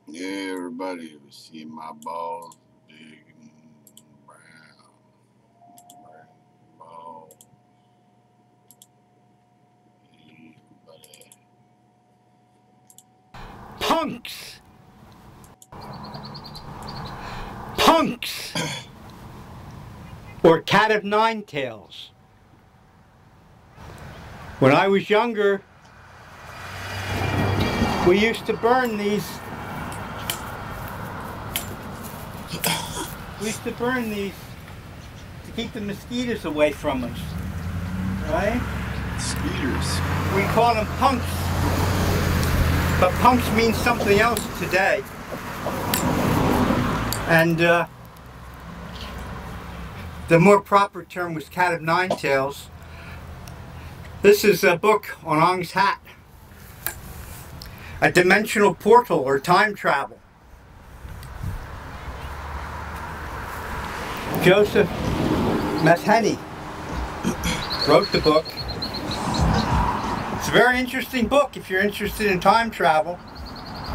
Yeah, everybody will see my balls, big and brown, brown balls. Everybody. Punks! Punks! Or cat of nine tails. When I was younger, we used to burn these. We used to burn these to keep the mosquitoes away from us. Right? Skeeters. We call them punks. But punks means something else today. And the more proper term was cat of nine tails. This is a book on Ong's hat. A dimensional portal or time travel. Joseph Metheny wrote the book. It's a very interesting book if you're interested in time travel.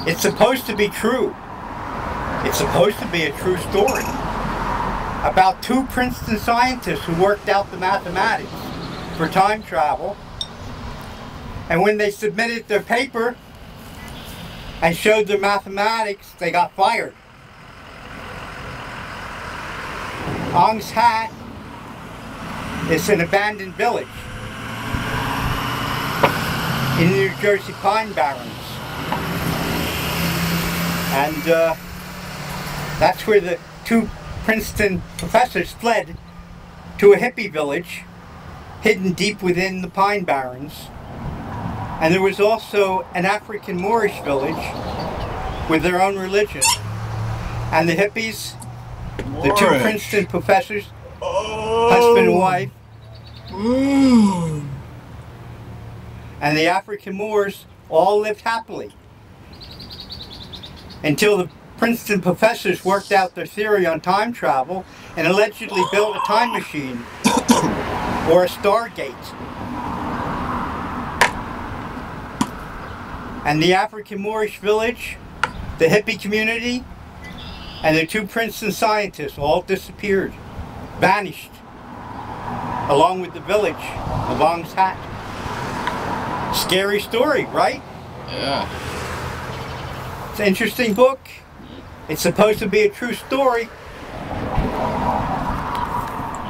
It's supposed to be true. It's supposed to be a true story about two Princeton scientists who worked out the mathematics for time travel. And when they submitted their paper and showed their mathematics, they got fired. Ong's hat is an abandoned village in the New Jersey Pine Barrens. And that's where the two Princeton professors fled to a hippie village hidden deep within the Pine Barrens. And there was also an African Moorish village with their own religion. And the hippies, the two Princeton professors, husband and wife, and the African Moors all lived happily until the Princeton professors worked out their theory on time travel and allegedly built a time machine or a stargate. And the African Moorish village, the hippie community, and the two Princeton scientists all disappeared, vanished, along with the village of Ong's hat. Scary story, right? Yeah. It's an interesting book. It's supposed to be a true story.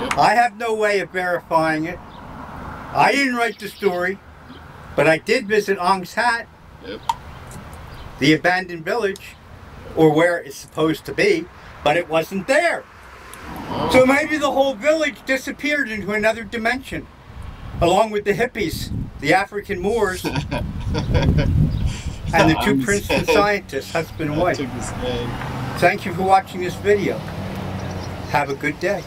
Yep. I have no way of verifying it. I didn't write the story, but I did visit Ong's hat, Yep. the abandoned village, or where it's supposed to be, but it wasn't there. Oh. So maybe the whole village disappeared into another dimension, along with the hippies, the African Moors, and the two Princeton scientists, husband and wife. Thank you for watching this video. Have a good day.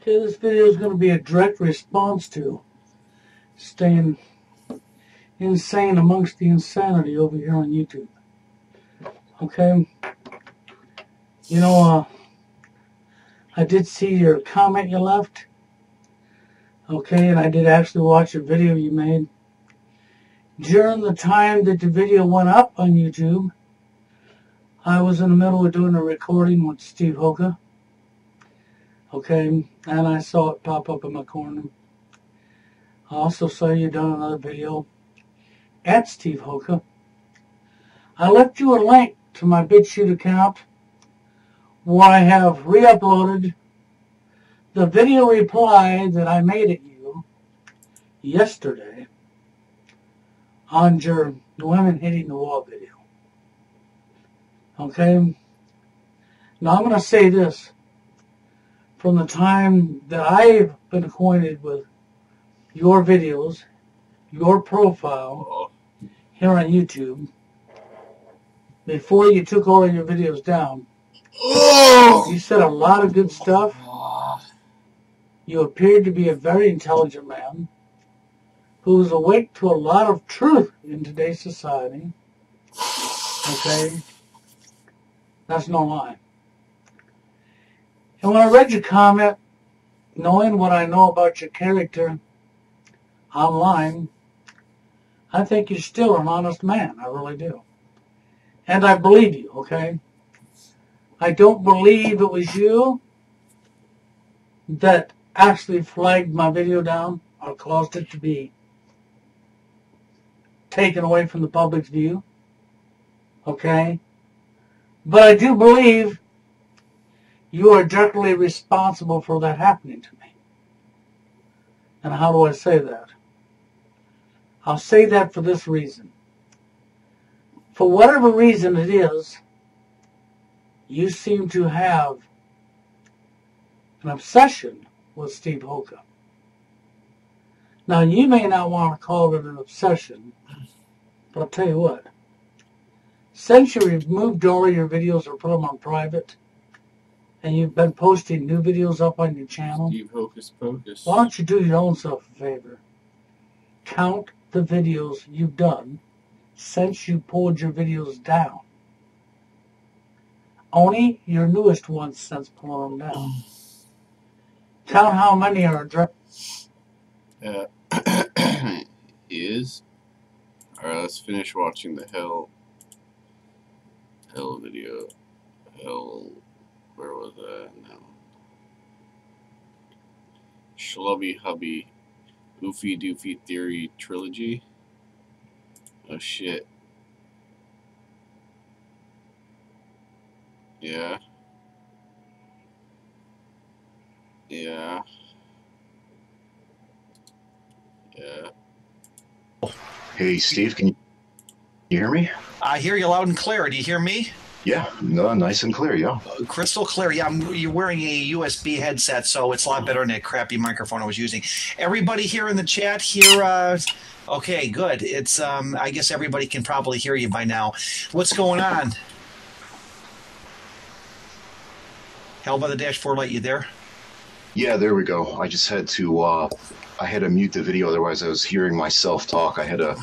Okay, this video is going to be a direct response to staying insane amongst the insanity over here on YouTube. Okay? You know, I did see your comment you left. Okay, and I did actually watch a video you made. During the time that the video went up on YouTube, I was in the middle of doing a recording with Steve Hoka. Okay, and I saw it pop up in my corner. I also saw you done another video at Steve Hoka. I left you a link to my BitChute account where I have re-uploaded the video reply that I made at you yesterday on your women hitting the wall video. Okay? Now I'm going to say this. from the time that I've been acquainted with your videos, your profile Oh. here on YouTube, before you took all of your videos down, you said a lot of good stuff. You appeared to be a very intelligent man who is awake to a lot of truth in today's society. Okay? That's no lie. And when I read your comment, knowing what I know about your character online, I think you're still an honest man. I really do. And I believe you, okay? I don't believe it was you that actually flagged my video down or caused it to be taken away from the public's view, okay? But I do believe you are directly responsible for that happening to me. And how do I say that? I'll say that for this reason. For whatever reason it is, you seem to have an obsession with Steve Hoka. Now, you may not want to call it an obsession, but I'll tell you what. Since you removed all of your videos or put them on private, and you've been posting new videos up on your channel, Steve Hocus Pocus. why don't you do your own self a favor? Count the videos you've done since you pulled your videos down. Only your newest ones since pulling them down. Count how many are direct. Is. Alright, let's finish watching the hell video. Hell, where was that? No. Schlubby Hubby Oofy Doofy Theory Trilogy. Oh shit. Yeah. Yeah. Yeah. Hey, Steve, can you hear me? I hear you loud and clear. Do you hear me? Yeah, no, nice and clear, yeah. Crystal clear. Yeah, you're wearing a USB headset, so it's a lot better than that crappy microphone I was using. Everybody here in the chat here, okay, good. It's, I guess everybody can probably hear you by now. What's going on? Hell by the dashboard light, you there? Yeah, there we go. I just had to, I had to mute the video, otherwise I was hearing myself talk. I had to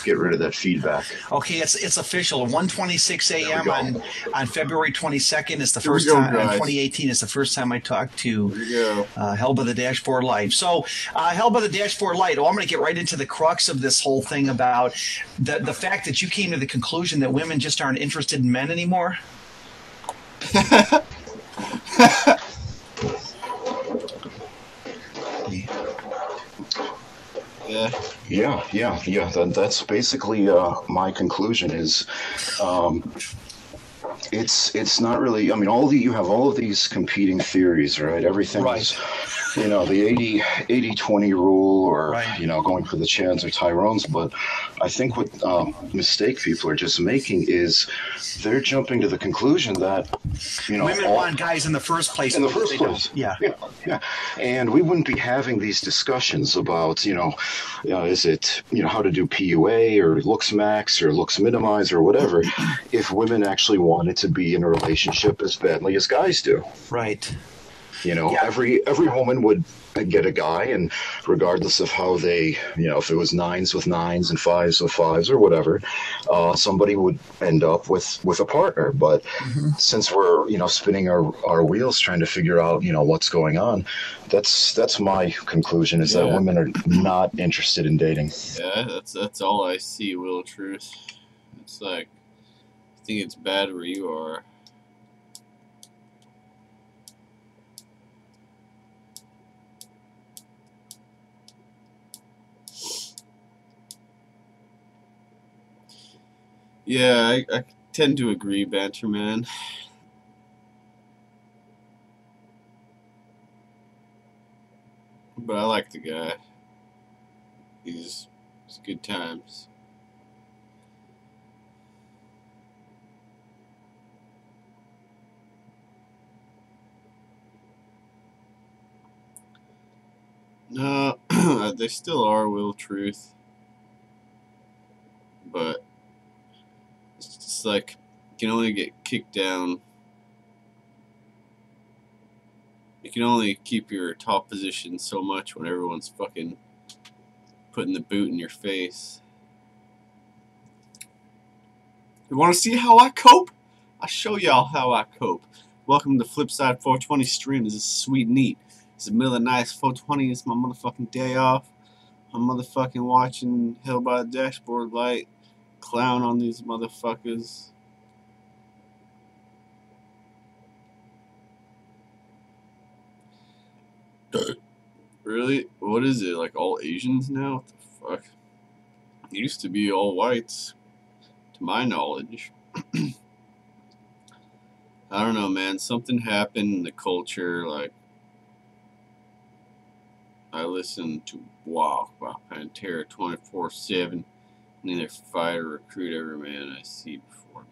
get rid of that feedback. Okay, it's official. 1:26 a.m. on February 22nd is the Here we first go, time. guys. 2018 is the first time I talked to Here we go. Hell by the Dashboard Light. So, Hell by the Dashboard Light. Oh, I'm going to get right into the crux of this whole thing about the fact that you came to the conclusion that women just aren't interested in men anymore. Yeah. That's basically my conclusion. Is it's not really. I mean, you have all of these competing theories, right? Everything is, the 80-20 rule, or Right. Going for the Chads or Tyrones. But I think what mistake people are just making is they're jumping to the conclusion that Women want guys in the first place. in the first place. Yeah. And we wouldn't be having these discussions about, is it, how to do PUA or looks max or looks minimize or whatever, if women actually wanted to be in a relationship as badly as guys do. Right. Every woman would get a guy, and regardless of how they, if it was nines with nines and fives with fives or whatever, somebody would end up with a partner. But since we're, spinning our wheels trying to figure out, what's going on, that's my conclusion, is that women are not interested in dating. Yeah, that's all I see, Wheel of Truth. It's like, I think it's bad where you are. Yeah, I tend to agree, Banterman. But I like the guy. He's good times. No, they still are Will Truth, but it's just like you can only get kicked down. You can only keep your top position so much when everyone's fucking putting the boot in your face. You want to see how I cope? I'll show y'all how I cope. Welcome to Flipside 420 stream. This is sweet and neat. It's the middle of the night. It's 420. It's my motherfucking day off. I'm motherfucking watching Hell by the Dashboard Light. Clown on these motherfuckers. Really? What is it? Like all Asians now? What the fuck? It used to be all whites, to my knowledge. I don't know, man. Something happened in the culture. Like, I listen to Pantera 24/7. Neither fight or recruit every man I see before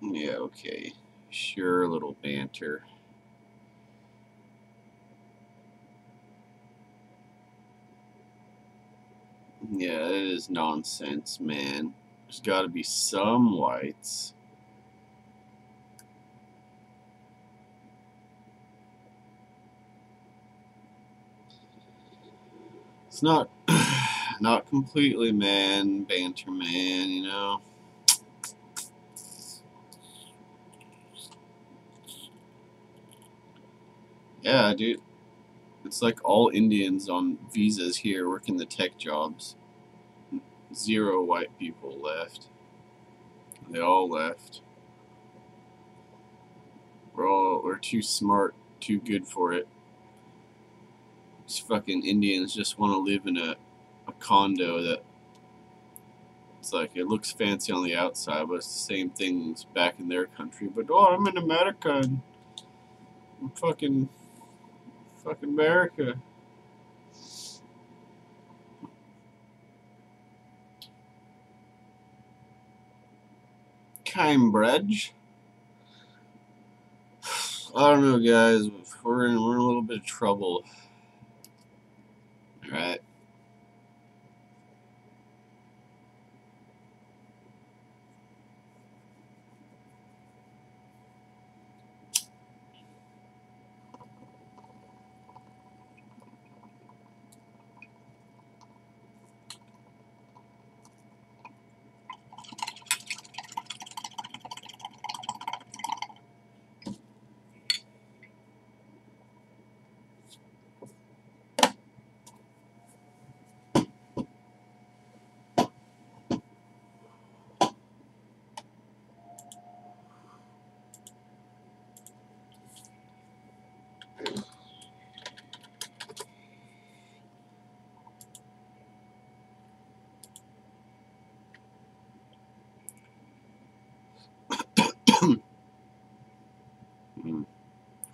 me. Yeah, okay. Sure, a little banter. Yeah, that is nonsense, man. There's gotta be some whites. It's not not completely, man, banter, man, you know. Yeah, dude. It's like all Indians on visas here working the tech jobs. 0 white people left. They all left. We're too smart, too good for it. These fucking Indians just want to live in a condo that it's like it looks fancy on the outside, but it's the same things back in their country. But oh, I'm in America and I'm fucking America. Cambridge. I don't know, guys. We're in a little bit of trouble. All right.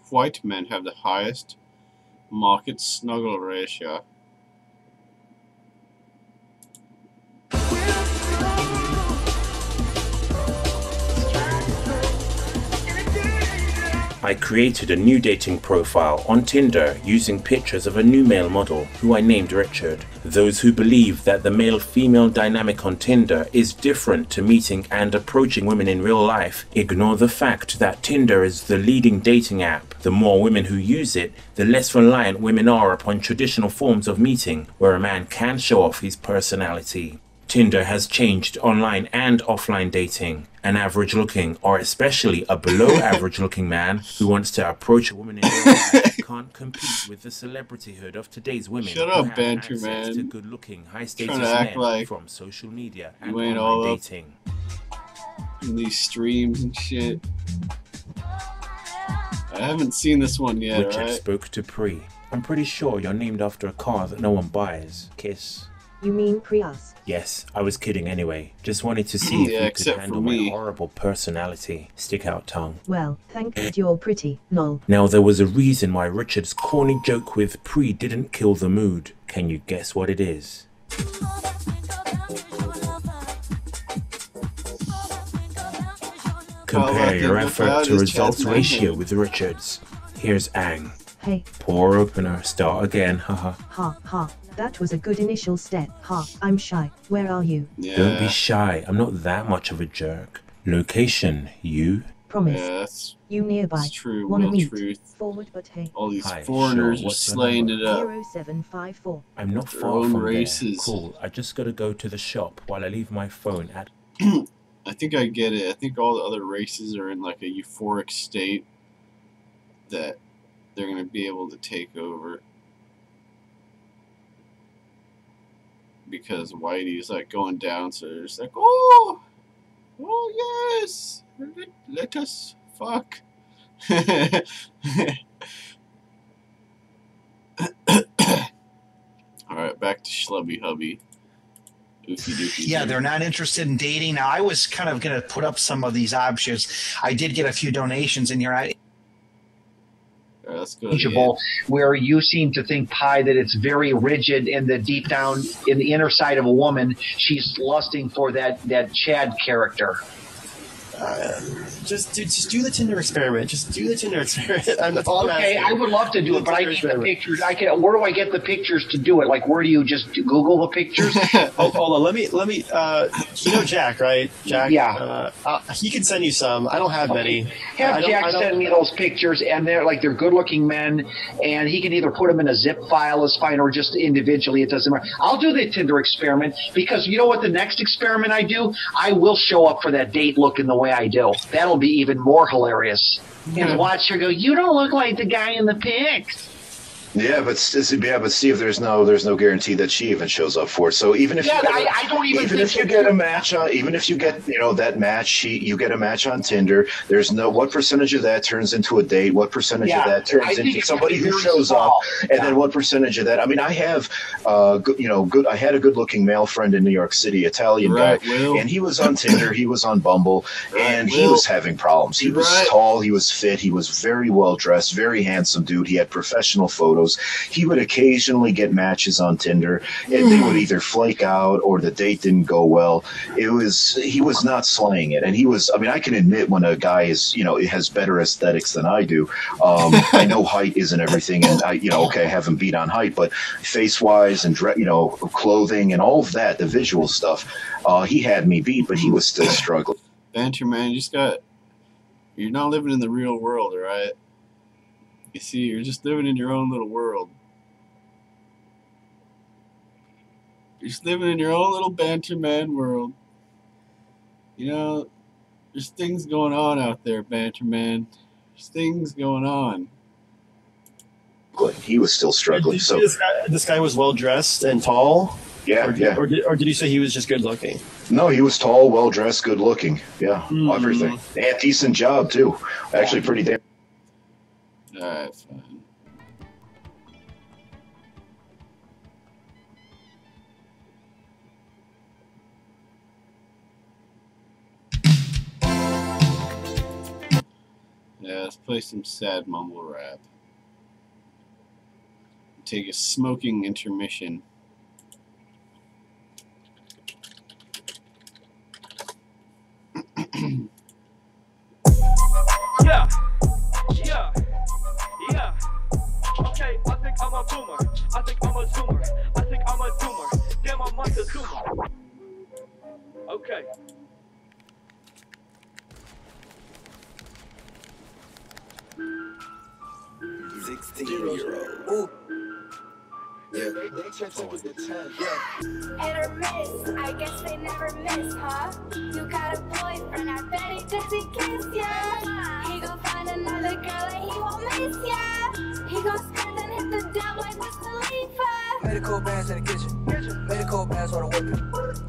White men have the highest market snuggle ratio. I created a new dating profile on Tinder using pictures of a new male model who I named Richard. Those who believe that the male-female dynamic on Tinder is different to meeting and approaching women in real life ignore the fact that Tinder is the leading dating app. The more women who use it, the less reliant women are upon traditional forms of meeting where a man can show off his personality. Tinder has changed online and offline dating. An average-looking, or especially a below-average-looking man who wants to approach a woman in real life can't compete with the celebrityhood of today's women Shut who up, have banter, access man. to good-looking, high-status Trying to act men like from social media and you ain't online all up dating. in these streams and shit. I haven't seen this one yet, Richard right? spoke to Pri. I'm pretty sure you're named after a car that no one buys. Kiss. You mean Prius? Yes, I was kidding anyway. Just wanted to see if Yeah, you could except for handle my me. horrible personality. Stick out tongue. Well, thank God you're pretty, lol. Now there was a reason why Richard's corny joke with Pri didn't kill the mood. Can you guess what it is? Compare your effort to results ratio with Richard's. Here's Ang. Hey. Poor opener. Start again. Haha. Ha ha. That was a good initial step. Ha. I'm shy. Where are you? Yeah. Don't be shy. I'm not that much of a jerk. Location, you? Promise. Yeah, that's You nearby. true. Wanna Real meet? truth. Forward but hey. All these Hi, foreigners sure, are what's your slaying number? it up. 0754. I'm not Their far own from races. there. Cool. I just gotta go to the shop while I leave my phone at... I think I get it. I think all the other races are in like a euphoric state that they're going to be able to take over. Because Whitey's like going down, so they're just like, oh yes, let us fuck. Alright, back to Schlubby Hubby. Oofy doofy. Yeah, they're not interested in dating. Now, I was kind of going to put up some of these options. I did get a few donations in here. Alright, let's go. Where you seem to think, Pi, that it's very rigid in the deep down, in the inner side of a woman, she's lusting for that Chad character. Just do the Tinder experiment. Just do the Tinder experiment. That's all I'm Okay, asking. I would love to do it, but I need the pictures. Where do I get the pictures to do it? Like, where do you just Google the pictures? Oh, hold on. Let me. You know Jack, right? Jack. Yeah. He can send you some. I don't have many. Have Jack send me those pictures, and they're good-looking men, and he can either put them in a zip file as fine or just individually. It doesn't matter. I'll do the Tinder experiment because you know what? The next experiment I do, I will show up for that date looking the way I do. That'll be even more hilarious. And watch her go, you don't look like the guy in the pics. Yeah, but Steve, there's no guarantee that she even shows up for it. So even if I don't even if you get a match on, even if you get that match, you get a match on Tinder. There's no what percentage of that turns into a date, what percentage of that turns into somebody who shows up, and then what percentage of that. I mean, I have I had a good-looking male friend in New York City, Italian guy, and he was on Tinder, he was on Bumble, and he was having problems. He was tall, he was fit, he was very well dressed, very handsome dude. He had professional photos. He would occasionally get matches on Tinder, and they would either flake out or the date didn't go well. He was not slaying it, and he was. I mean, I can admit when a guy is, has better aesthetics than I do. I know height isn't everything, and I haven't beat on height, but face-wise and clothing and all of that, the visual stuff, he had me beat, but he was still struggling. Banter, man, you're not living in the real world, all right? You see, you're just living in your own little world. You're just living in your own little banter man world. There's things going on out there, banter man. There's things going on. He was still struggling. So this guy was well dressed and tall. Yeah, Or did you say he was just good looking? No, he was tall, well dressed, good looking. Yeah, everything. And decent job too. Actually, pretty damn. Alright, fine. Yeah, let's play some sad mumble rap. Take a smoking intermission. Yeah. Okay, I think I'm a boomer. I think I'm a zoomer. I think I'm a doomer. Damn, I'm like a zoomer. Okay. €16. Yeah. Hit or miss, I guess they never miss, huh? You got a boyfriend, I bet he does he kiss ya. He gon' find another girl and he won't miss ya. He gon' spend and hit the dab like Wiz Khalifa. Medical bands in the kitchen. Medical bands on the whipping.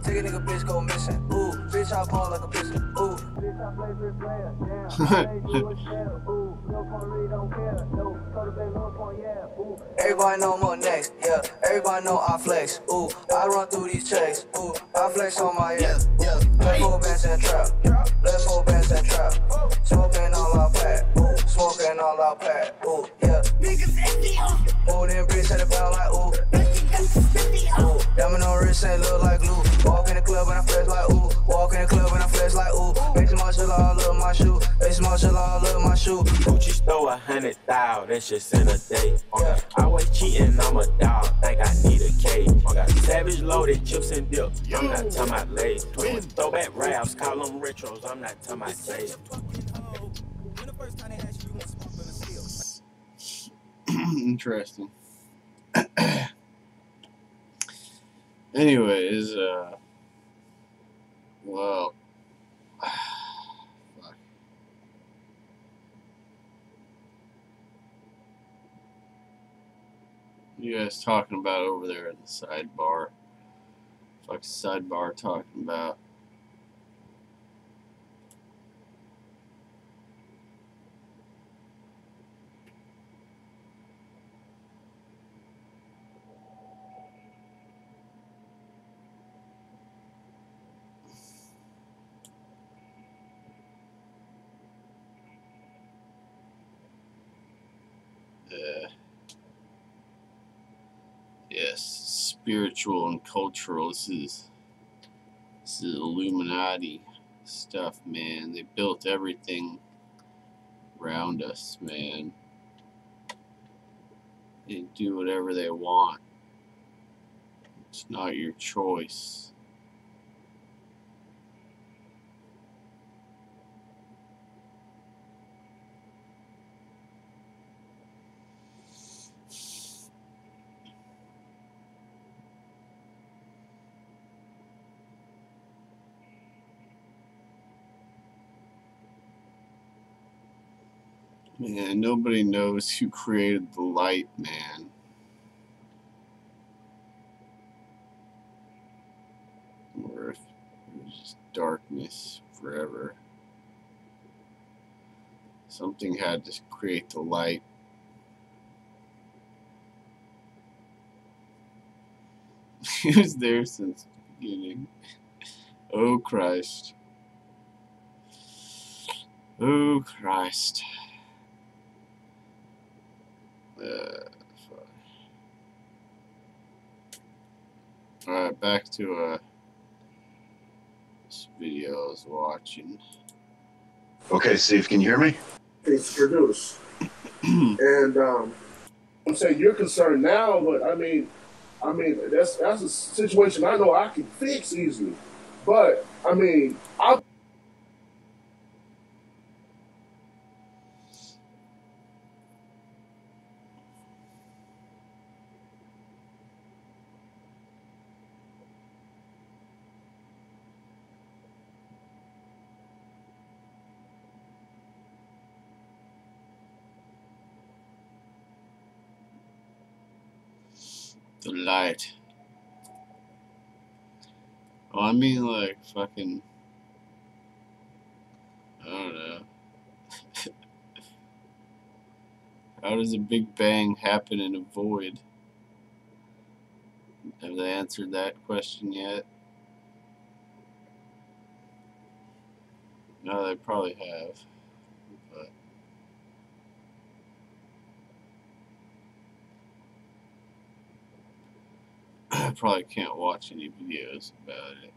Take a nigga bitch go missing. Ooh, bitch I ball like a piston. Ooh, bitch I play for player. Yeah, ooh, no point don't care. No, go to bed, no point, yeah. Ooh, everybody know more next. Yeah, everybody know I flex. Ooh, I run through these checks. Ooh, I flex on my Left 4 bands and trap. Left 4 bands and trap. Smoking all our pack. Ooh, smoking all our pack. Ooh, yeah. Niggas empty. Ooh, them bricks at the pound like ooh. Ooh, diamond on wrist ain't look like glue. Walk in the club and I flex like ooh. Walk in the club and I flex like ooh. Basic martial all over my shoe. Basic martial all over my shoe. Gucci stole 100,000, that's just in a day. I was cheating, I'm a dog, think I need a cage. Savage loaded chips and dip, I'm not talking about lace. Throwback raps, call them retros, I'm not talking about days. Interesting. Anyways, well, fuck. You guys talking about over there in the sidebar? Fuck, sidebar talking about. Yes, spiritual and cultural. This is Illuminati stuff, man. They built everything around us, man. They do whatever they want. It's not your choice. Man, nobody knows who created the light, man. Or if it was just darkness forever. Something had to create the light. He was there since the beginning. Oh, Christ. Oh, Christ. Fuck. Alright, back to this video I was watching. Okay, Steve, can you hear me? It's produced. And I'm saying you're concerned now, but I mean that's a situation I know I can fix easily. But I mean, The light. Oh, I mean, like, fucking, I don't know. How does a Big Bang happen in a void? Have they answered that question yet? No, they probably have. But I probably can't watch any videos about it.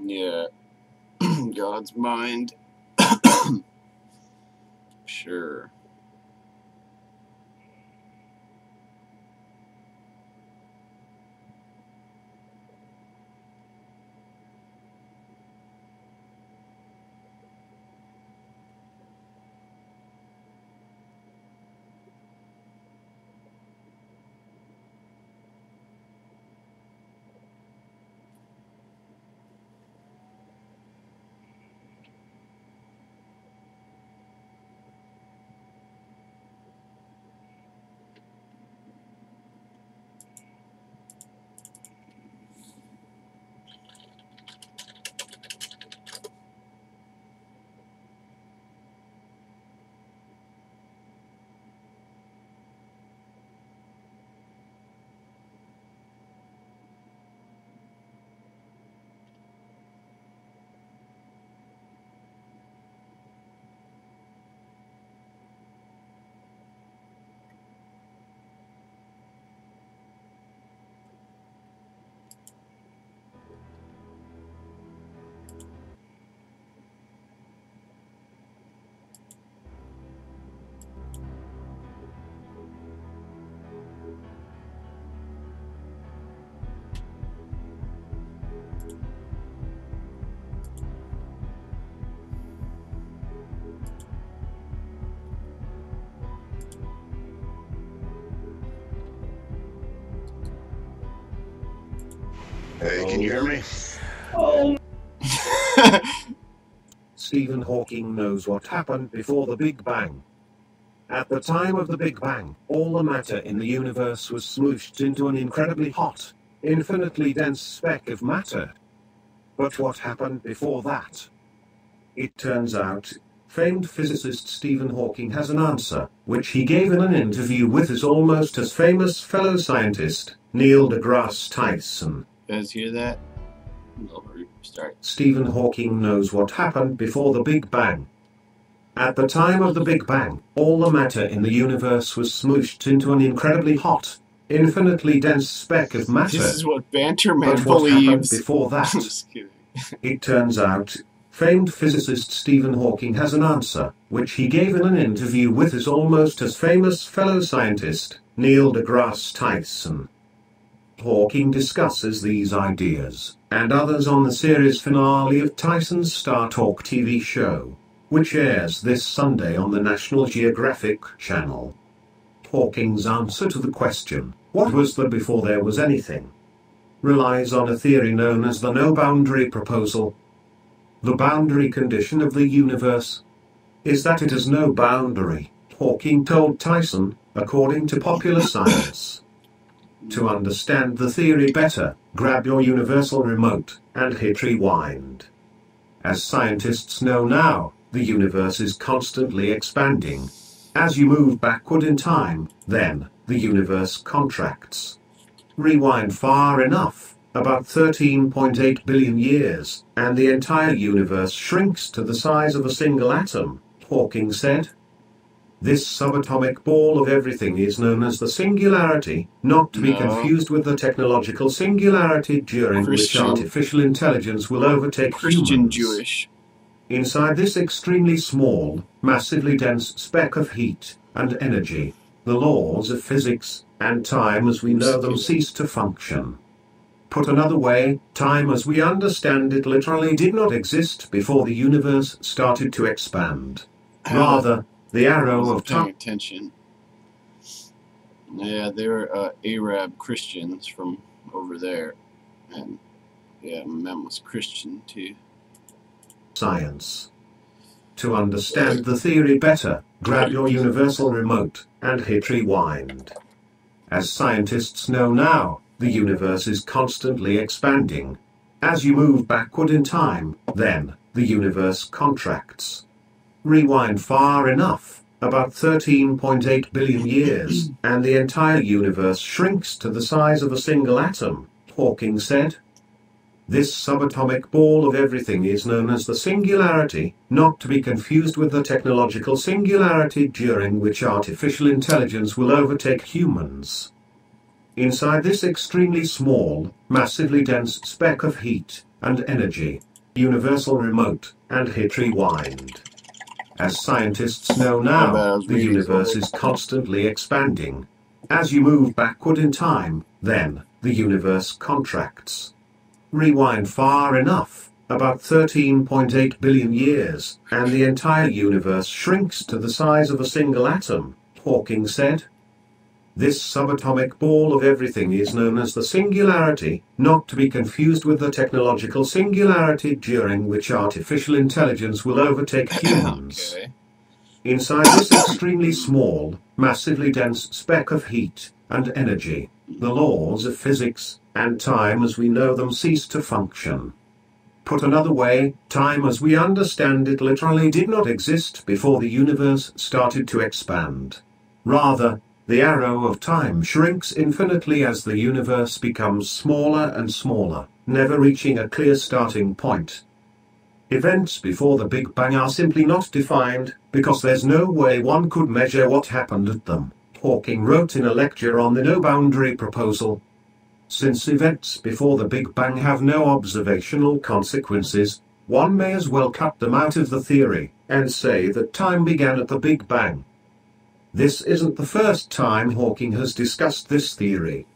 Yeah. God's mind. Sure. Hey, can you hear me? Oh. Stephen Hawking knows what happened before the Big Bang. At the time of the Big Bang, all the matter in the universe was smooshed into an incredibly hot, infinitely dense speck of matter. But what happened before that? It turns out, famed physicist Stephen Hawking has an answer, which he gave in an interview with his almost as famous fellow scientist, Neil deGrasse Tyson. You guys hear that? Start. Stephen Hawking knows what happened before the Big Bang. At the time of the Big Bang, all the matter in the universe was smooshed into an incredibly hot, infinitely dense speck of matter. This is what Banterman but what believes. happened before that? Just kidding. It turns out, famed physicist Stephen Hawking has an answer, which he gave in an interview with his almost as famous fellow scientist, Neil deGrasse Tyson. Hawking discusses these ideas, and others on the series finale of Tyson's Star Talk TV show, which airs this Sunday on the National Geographic Channel. Hawking's answer to the question, what was there before there was anything, relies on a theory known as the no-boundary proposal. The boundary condition of the universe is that it has no boundary, Hawking told Tyson, according to popular science. To understand the theory better, grab your universal remote and hit rewind. As scientists know now, the universe is constantly expanding. As you move backward in time, then, the universe contracts. Rewind far enough, about 13.8 billion years, and the entire universe shrinks to the size of a single atom, Hawking said. This subatomic ball of everything is known as the singularity, not to be confused with the technological singularity during which artificial intelligence will overtake humans. Jewish. Inside this extremely small, massively dense speck of heat and energy, the laws of physics and time as we know them cease to function. Put another way, time as we understand it literally did not exist before the universe started to expand. Rather, the arrow of time. Attention. Yeah, they were Arab Christians from over there, and yeah, Mem was Christian too. Science. To understand the theory better, grab your universal remote and hit rewind. As scientists know now, the universe is constantly expanding. As you move backward in time, then, the universe contracts. Rewind far enough, about 13.8 billion years, and the entire universe shrinks to the size of a single atom, Hawking said. This subatomic ball of everything is known as the singularity, not to be confused with the technological singularity during which artificial intelligence will overtake humans. Inside this extremely small, massively dense speck of heat and energy, universal remote, and hit rewind. As scientists know My bad, I now, was the reading universe something. is constantly expanding. As you move backward in time, then, the universe contracts. Rewind far enough, about 13.8 billion years, and the entire universe shrinks to the size of a single atom, Hawking said. This subatomic ball of everything is known as the singularity, not to be confused with the technological singularity during which artificial intelligence will overtake humans. Okay. Inside this extremely small, massively dense speck of heat and energy, the laws of physics and time as we know them cease to function. Put another way, time as we understand it literally did not exist before the universe started to expand. Rather, the arrow of time shrinks infinitely as the universe becomes smaller and smaller, never reaching a clear starting point. Events before the Big Bang are simply not defined, because there's no way one could measure what happened at them, Hawking wrote in a lecture on the no-boundary proposal. Since events before the Big Bang have no observational consequences, one may as well cut them out of the theory, and say that time began at the Big Bang. This isn't the first time Hawking has discussed this theory.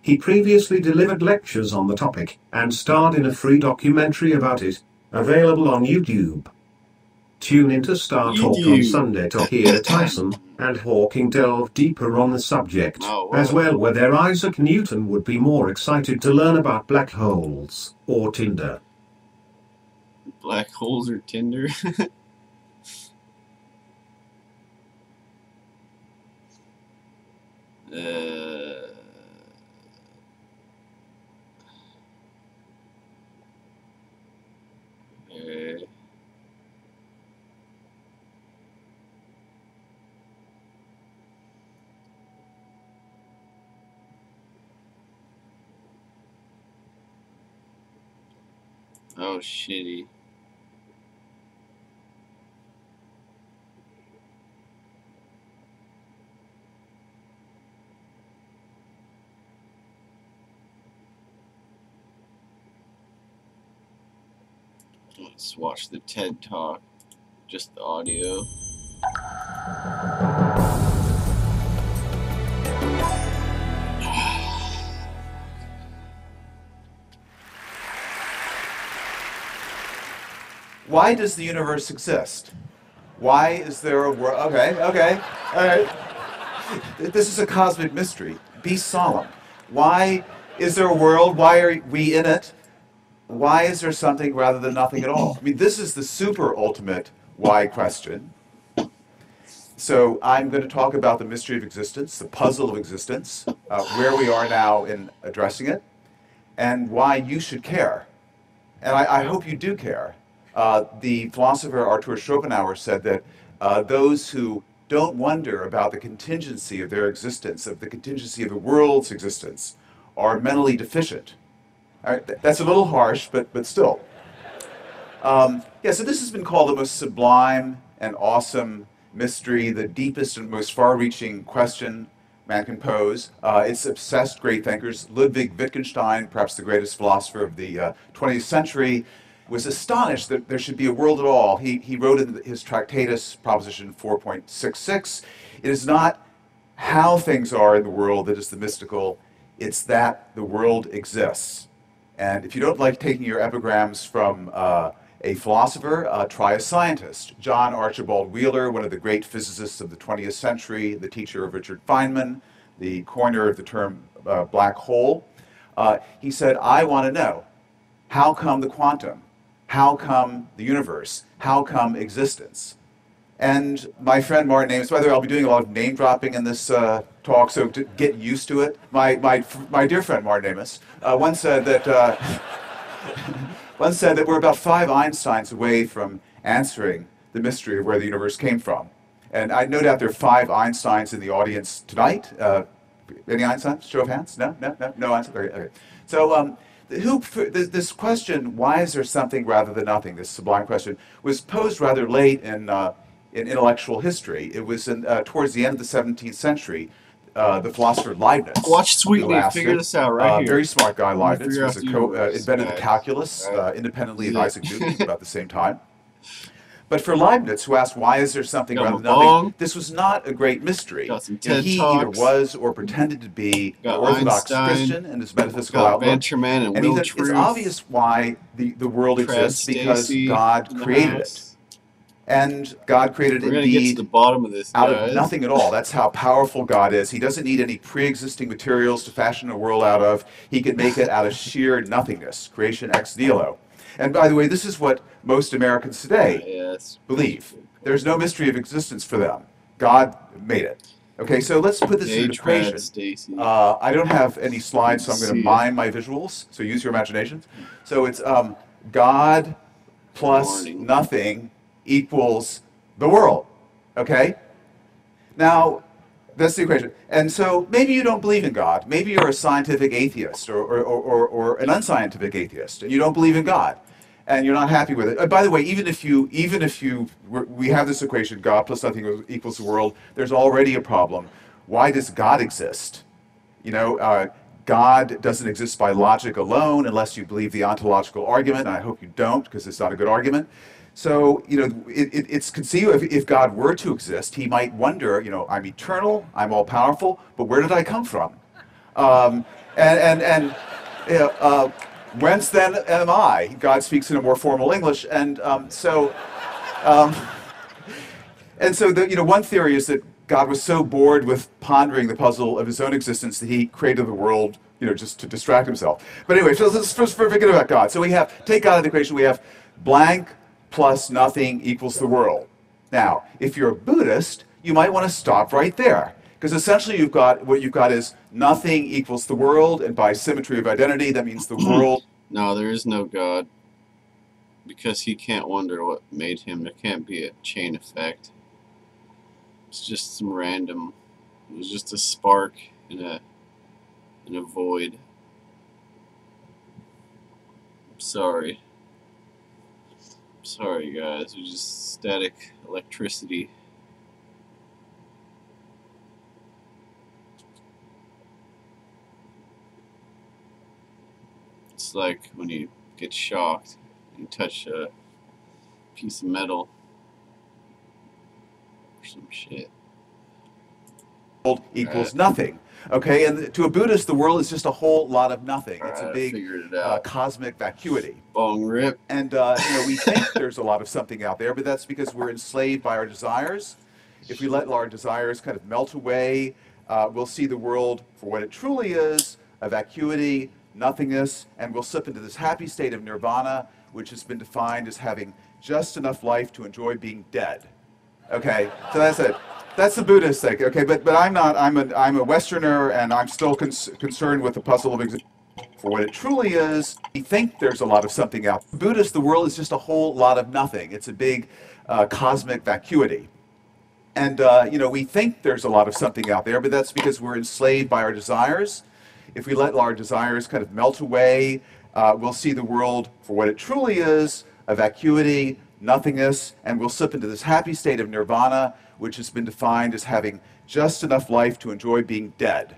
He previously delivered lectures on the topic, and starred in a free documentary about it, available on YouTube. Tune into Star Talk on Sunday to hear Tyson and Hawking delve deeper on the subject, as well whether Isaac Newton would be more excited to learn about black holes or Tinder. Black holes or Tinder? Oh, shitty. Let's watch the TED Talk. Just the audio. Why does the universe exist? Why is there a world? Okay, all right. This is a cosmic mystery. Be solemn. Why is there a world? Why are we in it? Why is there something rather than nothing at all? I mean, this is the super ultimate why question. So I'm going to talk about the mystery of existence, the puzzle of existence, where we are now in addressing it, and why you should care. And I hope you do care. The philosopher Arthur Schopenhauer said that those who don't wonder about the contingency of their existence, of the contingency of the world's existence, are mentally deficient. All right, that's a little harsh, but still. So this has been called the most sublime and awesome mystery, the deepest and most far-reaching question man can pose. It's obsessed great thinkers. Ludwig Wittgenstein, perhaps the greatest philosopher of the 20th century, was astonished that there should be a world at all. He wrote in his Tractatus, Proposition 4.66, it is not how things are in the world that is the mystical, it's that the world exists. And if you don't like taking your epigrams from a philosopher, try a scientist. John Archibald Wheeler, one of the great physicists of the 20th century, the teacher of Richard Feynman, the coiner of the term black hole, he said, I want to know, how come the quantum? How come the universe? How come existence? And my friend Martin Amis, by the way, I'll be doing a lot of name dropping in this talk, so to get used to it. My dear friend Martin Amis once said that we're about 5 Einsteins away from answering the mystery of where the universe came from. And I no doubt there are 5 Einsteins in the audience tonight. Any Einsteins? Show of hands? No Einsteins. Okay. So this question, why is there something rather than nothing? This sublime question was posed rather late in intellectual history. It was towards the end of the 17th century. the philosopher Leibniz. Watch Sweetly who asked figure it. this out right here. Very smart guy, I'm gonna Leibniz, figure was out a the universe, invented the guys. calculus Right. independently of Zip. Isaac Newton about the same time. But for Leibniz, who asked why is there something Got rather my than nothing, bong. this was not a great mystery. Got some You know, TED he either Talks. was or pretended to be an Got Orthodox Einstein. Christian in his metaphysical Got outlook. Venture Man and And Will even, it's Truth. obvious why the world Trad exists, because Stacy God in the created house. it. And God created We're it gonna get to indeed the bottom of this, out guys. of nothing at all. That's how powerful God is. He doesn't need any pre-existing materials to fashion a world out of. He can make it out of sheer nothingness, creation ex nihilo. And by the way, this is what most Americans today believe. There's no mystery of existence for them. God made it. Okay, so let's put this in an equation. I don't have any slides, so I'm going to mime my visuals. So use your imaginations. So it's God plus nothing equals the world. Okay? Now, that's the equation. And so maybe you don't believe in God. Maybe you're a scientific atheist or an unscientific atheist, and you don't believe in God, and you're not happy with it. By the way, even if we have this equation, God plus nothing equals the world, there's already a problem. Why does God exist? You know, God doesn't exist by logic alone unless you believe the ontological argument, and I hope you don't, because it's not a good argument. So, you know, it's conceivable if God were to exist, he might wonder, you know, I'm eternal, I'm all powerful, but where did I come from? Whence then am I? God speaks in a more formal English, and so you know, one theory is that God was so bored with pondering the puzzle of his own existence that he created the world, you know, just to distract himself. But anyway, so let's first forget about God. So we have, take God out of the equation, we have blank plus nothing equals the world. Now, if you're a Buddhist, you might want to stop right there. Because essentially what you've got is nothing equals the world, and by symmetry of identity, that means the world. No, there is no God. Because he can't wonder what made him. There can't be a chain effect. It's just some random. It was just a spark in a void. I'm sorry. Sorry, guys. It was just static electricity. It's like when you get shocked, you touch a piece of metal or some shit. Equals nothing. Okay, and to a Buddhist, the world is just a whole lot of nothing. It's a big cosmic vacuity. Bong rip. And you know, we think there's a lot of something out there, but that's because we're enslaved by our desires. If we let our desires kind of melt away, we'll see the world for what it truly is, a vacuity, nothingness, and we'll slip into this happy state of nirvana, which has been defined as having just enough life to enjoy being dead. Okay, so that's it. That's the Buddhist thing. Okay, but I'm not. I'm a Westerner, and I'm still concerned with the puzzle of existence for what it truly is. We think there's a lot of something out. Buddhist, the world is just a whole lot of nothing. It's a big cosmic vacuity. And you know, we think there's a lot of something out there, but that's because we're enslaved by our desires. If we let our desires kind of melt away, we'll see the world for what it truly is, a vacuity, nothingness, and we'll slip into this happy state of nirvana, which has been defined as having just enough life to enjoy being dead.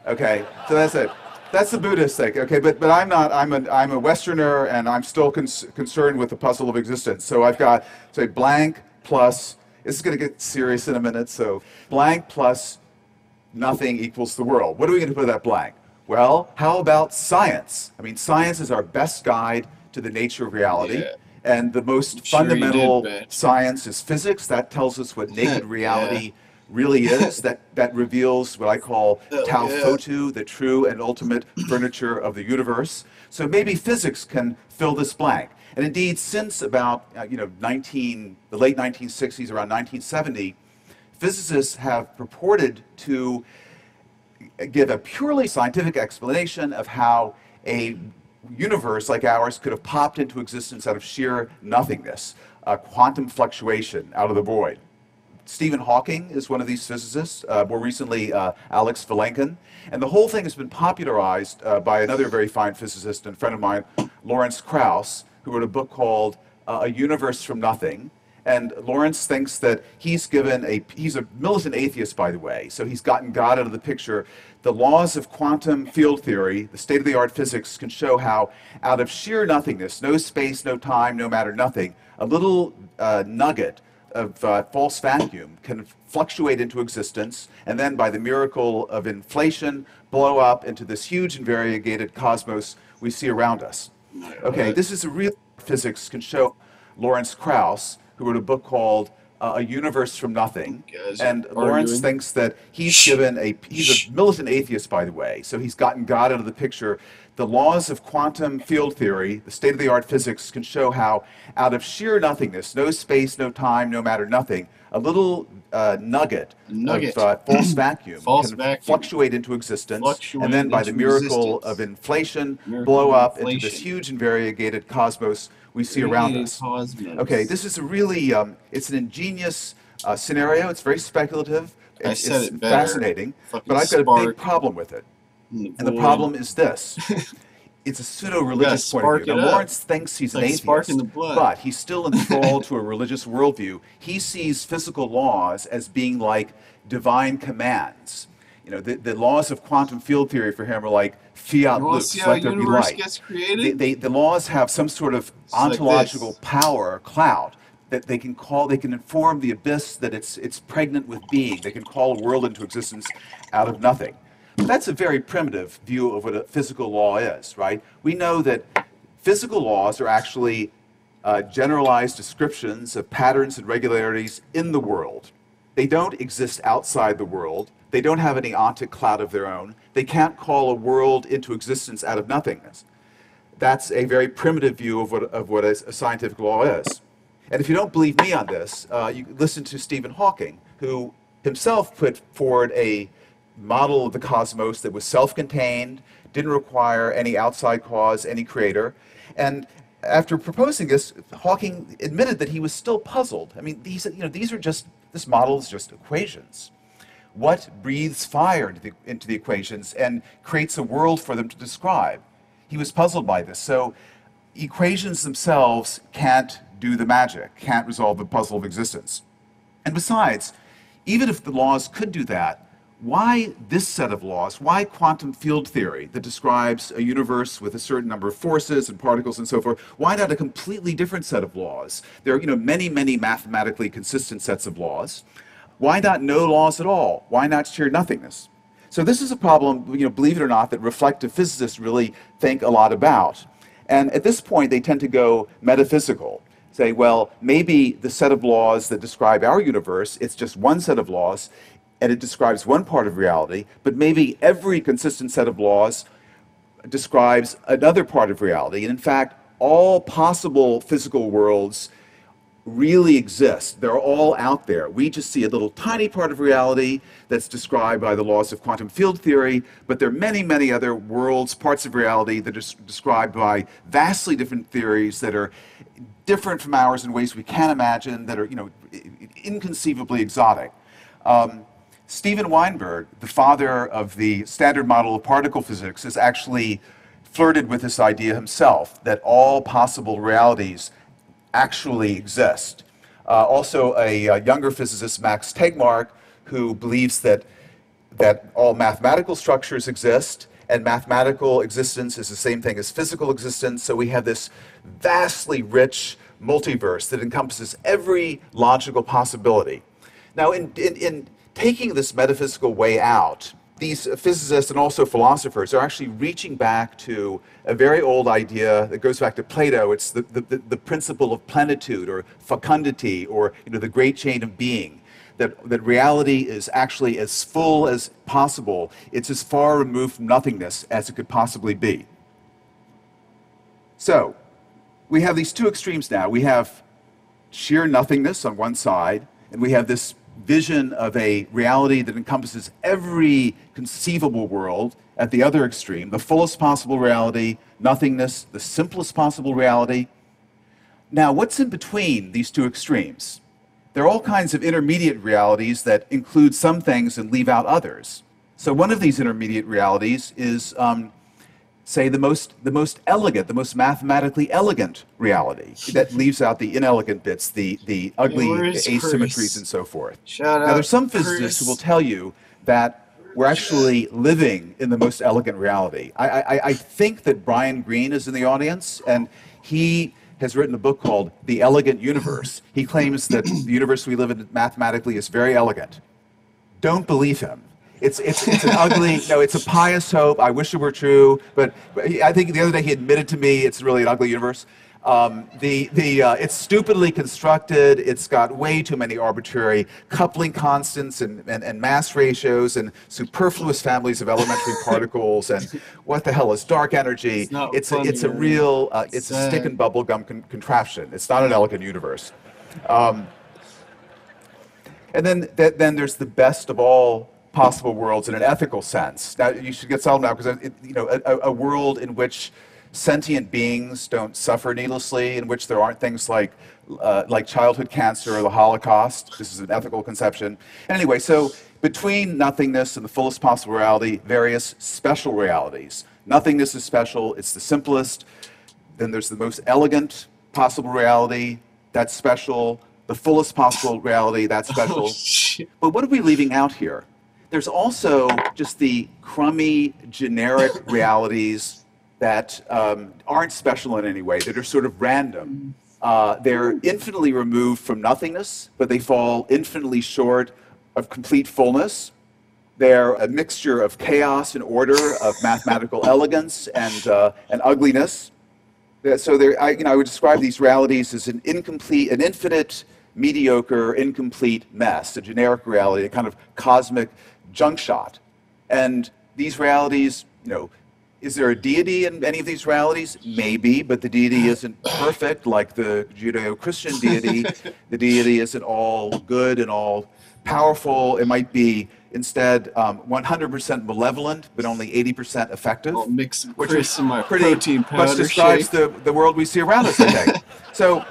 Okay, so that's it. That's the Buddhist thing. Okay, but I'm not. I'm a Westerner, and I'm still concerned with the puzzle of existence. So I've got, say, blank plus. This is going to get serious in a minute. So blank plus nothing equals the world. What are we going to put in that blank? Well, how about science? I mean, science is our best guide to the nature of reality. Yeah. And the most fundamental science is physics. That tells us what naked reality really is. That reveals what I call Tao Photu, the true and ultimate furniture of the universe. So maybe physics can fill this blank. And indeed, since about the late 1960s, around 1970, physicists have purported to give a purely scientific explanation of how a universe like ours could have popped into existence out of sheer nothingness, a quantum fluctuation out of the void. Stephen Hawking is one of these physicists, more recently Alex Vilenkin, and the whole thing has been popularized by another very fine physicist and friend of mine, Lawrence Krauss, who wrote a book called A Universe from Nothing. And Lawrence thinks that he's a militant atheist, by the way, so he's gotten God out of the picture. The laws of quantum field theory, the state-of-the-art physics, can show how out of sheer nothingness, no space, no time, no matter, nothing, a little nugget of false vacuum can fluctuate into existence, and then by the miracle of inflation, blow up into this huge and variegated cosmos we see around us. Okay, this is a real physics can show. Lawrence Krauss, who wrote a book called A Universe from Nothing, and Lawrence thinks that he's a militant atheist, by the way, so he's gotten God out of the picture. The laws of quantum field theory, the state-of-the-art physics, can show how out of sheer nothingness, no space, no time, no matter, nothing, a little nugget of false vacuum can fluctuate into existence, and then by the miracle of inflation, blow up into this huge and variegated cosmos we see around us. Okay, this is a really, it's an ingenious scenario. It's very speculative. It's fascinating, but I've got a big problem with it. And the problem is this. It's a pseudo-religious point of view. Now, Lawrence thinks he's an atheist, but he's still enthralled to a religious worldview. He sees physical laws as being like divine commands. You know, the laws of quantum field theory for him are like fiat lux, let there be light. The laws have some sort of ontological power or cloud that they can inform the abyss that it's pregnant with being. They can call a world into existence out of nothing. That's a very primitive view of what a physical law is, right? We know that physical laws are actually generalized descriptions of patterns and regularities in the world. They don't exist outside the world. They don't have any ontic cloud of their own. They can't call a world into existence out of nothingness. That's a very primitive view of what a scientific law is. And if you don't believe me on this, you listen to Stephen Hawking, who himself put forward a model of the cosmos that was self-contained, didn't require any outside cause, any creator. And after proposing this, Hawking admitted that he was still puzzled. I mean, these are just, this model is just equations. What breathes fire into the equations and creates a world for them to describe? He was puzzled by this. So equations themselves can't do the magic, can't resolve the puzzle of existence. And besides, even if the laws could do that, why this set of laws? Why quantum field theory that describes a universe with a certain number of forces and particles and so forth? Why not a completely different set of laws? There are, many, many mathematically consistent sets of laws. Why not no laws at all? Why not sheer nothingness? So this is a problem, believe it or not, that reflective physicists really think a lot about. And at this point, they tend to go metaphysical. Say, well, maybe the set of laws that describe our universe, it's just one set of laws, and it describes one part of reality, but maybe every consistent set of laws describes another part of reality. And in fact, all possible physical worlds really exist. They're all out there. We just see a little tiny part of reality that's described by the laws of quantum field theory, but there are many, many other worlds, parts of reality that are described by vastly different theories that are different from ours in ways we can't imagine, that are, inconceivably exotic. Steven Weinberg, the father of the standard model of particle physics, has actually flirted with this idea himself, that all possible realities actually exist. Also, a younger physicist, Max Tegmark, who believes that all mathematical structures exist, and mathematical existence is the same thing as physical existence, so we have this vastly rich multiverse that encompasses every logical possibility. Now, in taking this metaphysical way out, these physicists and also philosophers are actually reaching back to a very old idea that goes back to Plato. It's the principle of plenitude or fecundity, or the great chain of being, that reality is actually as full as possible. It's as far removed from nothingness as it could possibly be. So we have these two extremes now. We have sheer nothingness on one side, and we have this vision of a reality that encompasses every conceivable world at the other extreme, the fullest possible reality, nothingness, the simplest possible reality. Now, what's in between these two extremes? There are all kinds of intermediate realities that include some things and leave out others. So one of these intermediate realities is say the most elegant, the most mathematically elegant reality that leaves out the inelegant bits, the ugly asymmetries and so forth. Shout Now, out, there's some physicists who will tell you that we're actually living in the most elegant reality. I think that Brian Greene is in the audience, and he has written a book called The Elegant Universe. He claims that the universe we live in mathematically is very elegant. Don't believe him. It's an ugly, no, it's a pious hope. I wish it were true, but I think the other day he admitted to me it's really an ugly universe. It's stupidly constructed. It's got way too many arbitrary coupling constants and mass ratios and superfluous families of elementary particles. And what the hell is dark energy? It's a real, it's a stick and bubble gum contraption. It's not an elegant universe. And then there's the best of all possible worlds in an ethical sense. Now you should get settled now because a world in which sentient beings don't suffer needlessly, in which there aren't things like childhood cancer or the Holocaust. This is an ethical conception. Anyway, so between nothingness and the fullest possible reality, various special realities. Nothingness is special, it's the simplest. Then there's the most elegant possible reality, that's special. The fullest possible reality, that's special. But what are we leaving out here? There's also just the crummy, generic realities that aren't special in any way, that are sort of random. They're infinitely removed from nothingness, but they fall infinitely short of complete fullness. They're a mixture of chaos and order, of mathematical elegance and ugliness. So I would describe these realities as an infinite, mediocre, incomplete mess, a generic reality, a kind of cosmic junk shot. And these realities, is there a deity in any of these realities? Maybe, but the deity isn't perfect like the Judeo-Christian deity. The deity isn't all good and all powerful. It might be instead 100% malevolent, but only 80% effective. I'll mix some which Chris in my pretty protein powder much describes shake. the world we see around us, I think. So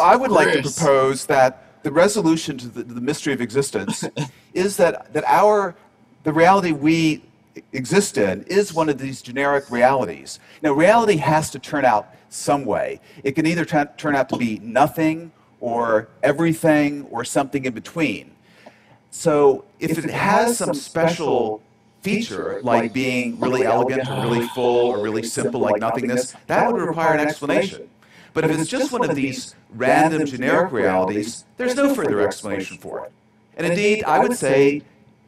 I would like to propose that the resolution to the mystery of existence is that the reality we exist in is one of these generic realities. Now, reality has to turn out some way. It can either turn out to be nothing or everything or something in between. So if it has some special feature, like being really elegant or really full or really simple like nothingness, that would require an explanation. But if it's just one of these random generic realities, there's no further explanation for it. And indeed, I would say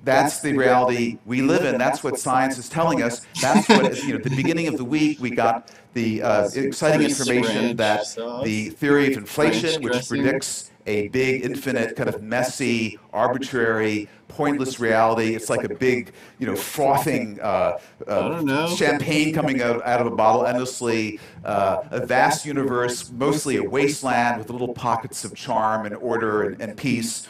that's the reality we live in. That's what science is telling us. That's what, at the beginning of the week, we got the exciting information that the theory of inflation, which predicts a big, infinite, kind of messy, arbitrary, pointless reality. It's like a big, frothing champagne coming out of a bottle endlessly, a vast universe, mostly a wasteland with little pockets of charm and order and peace.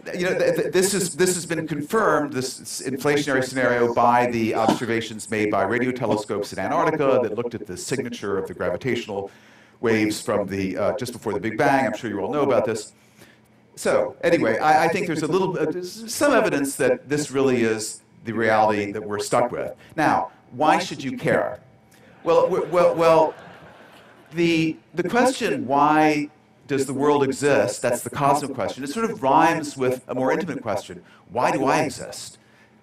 This has been confirmed, this inflationary scenario, by the observations made by radio telescopes in Antarctica that looked at the signature of the gravitational waves from the just before the Big Bang. I'm sure you all know about this. So anyway, I think there's some evidence that this really is the reality that we're stuck with. Now, why should you care? Well, the question, why does the world exist? That's the cosmic question. It sort of rhymes with a more intimate question. Why do I exist?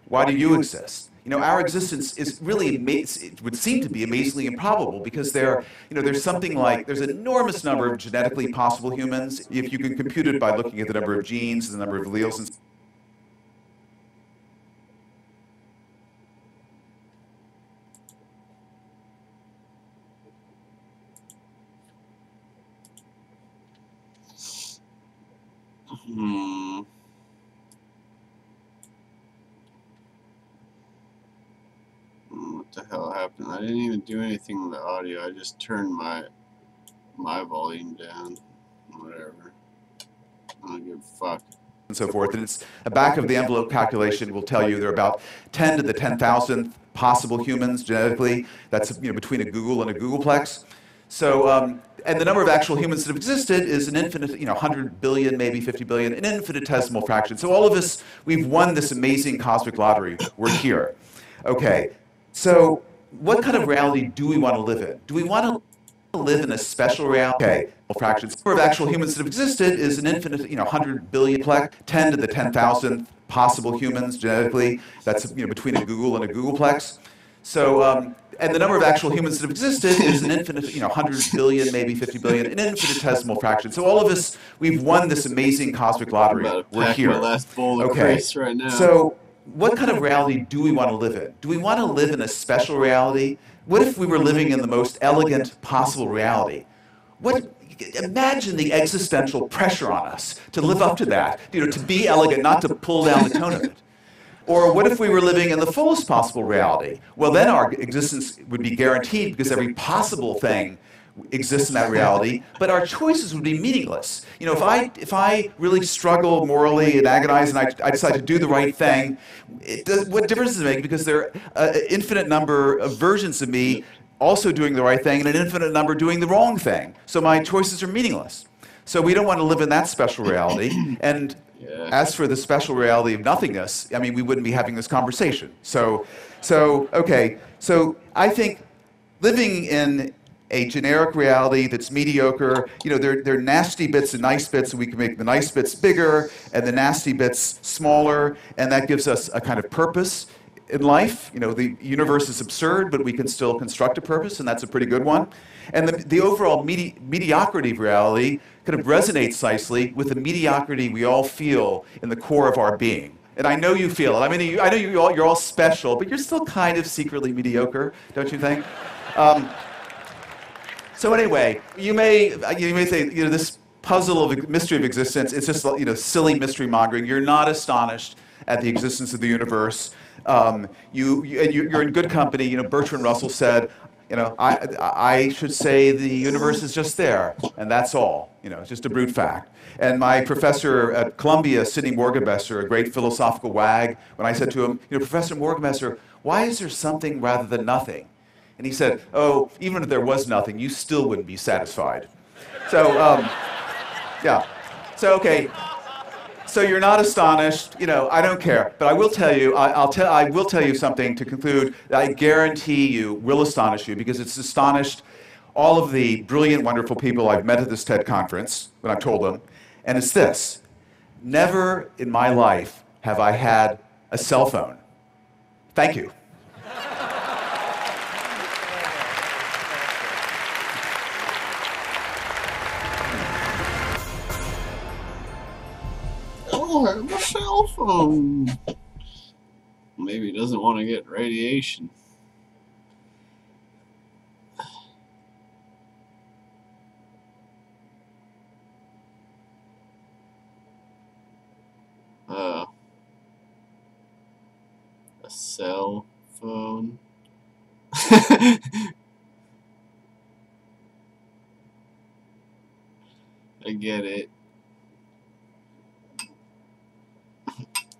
Why do you exist? Our existence is really, it would seem to be amazingly improbable because there's an enormous number of genetically possible humans if you can compute it by looking at the number of genes and the number of alleles and What the hell happened? I didn't even do anything with the audio. I just turned my volume down. Whatever. I don't give a fuck. And so forth. And it's a back of the envelope calculation will tell you there are about 10 to the 10,000th possible humans genetically. That's between a Google and a Googleplex. So, and the number of actual humans that have existed is an infinite, 100 billion, maybe 50 billion, an infinitesimal fraction. So all of us, we've won this amazing cosmic lottery. We're here. Okay. So, what kind of reality do we want to live in? Do we want to live in a special reality? Okay, fractions. The number of actual humans that have existed is an infinite, 100 billion plex, 10 to the 10,000th possible humans genetically. That's between a Google and a Googleplex. So, and the number of actual humans that have existed is an infinite, 100 billion, maybe 50 billion, an infinitesimal fraction. So all of us, we've won this amazing cosmic lottery. We're here. My last bowl of Okay. Chris right now. So, what kind of reality do we want to live in? Do we want to live in a special reality? What if we were living in the most elegant possible reality? Imagine the existential pressure on us to live up to that, to be elegant, not to pull down the tone of it. Or what if we were living in the fullest possible reality? Well, then our existence would be guaranteed because every possible thing exists in that reality, but our choices would be meaningless. If I really struggle morally and agonize and I decide to do the right thing, what difference does it make? Because there are an infinite number of versions of me also doing the right thing and an infinite number doing the wrong thing. So my choices are meaningless. So we don't want to live in that special reality. And as for the special reality of nothingness, I mean, we wouldn't be having this conversation. So I think living in a generic reality that's mediocre, there are nasty bits and nice bits, and we can make the nice bits bigger and the nasty bits smaller, and that gives us a kind of purpose in life. The universe is absurd, but we can still construct a purpose, and that's a pretty good one. And the overall mediocrity of reality kind of resonates nicely with the mediocrity we all feel in the core of our being. And I know you feel it. I mean, I know you're all special, but you're still kind of secretly mediocre, don't you think? So anyway, you may say, this puzzle of mystery of existence, it's just silly mystery mongering. You're not astonished at the existence of the universe. You're in good company. Bertrand Russell said, I should say the universe is just there, and that's all. It's just a brute fact. And my professor at Columbia, Sidney Morgenbesser, a great philosophical wag, when I said to him, Professor Morgenbesser, why is there something rather than nothing? And he said, oh, even if there was nothing, you still wouldn't be satisfied. So, yeah. So, okay. So you're not astonished. I don't care. But I will tell you, I will tell you something to conclude that I guarantee you will astonish you, because it's astonished all of the brilliant, wonderful people I've met at this TED conference when I've told them. And it's this: never in my life have I had a cell phone. Thank you. I have a cell phone. Maybe he doesn't want to get radiation. A cell phone. I get it.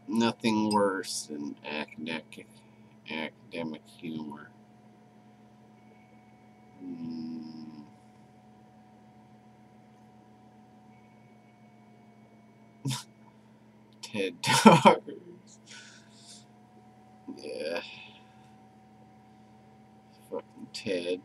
Nothing worse than academic humor. TED Talkers. Yeah. Fucking TED.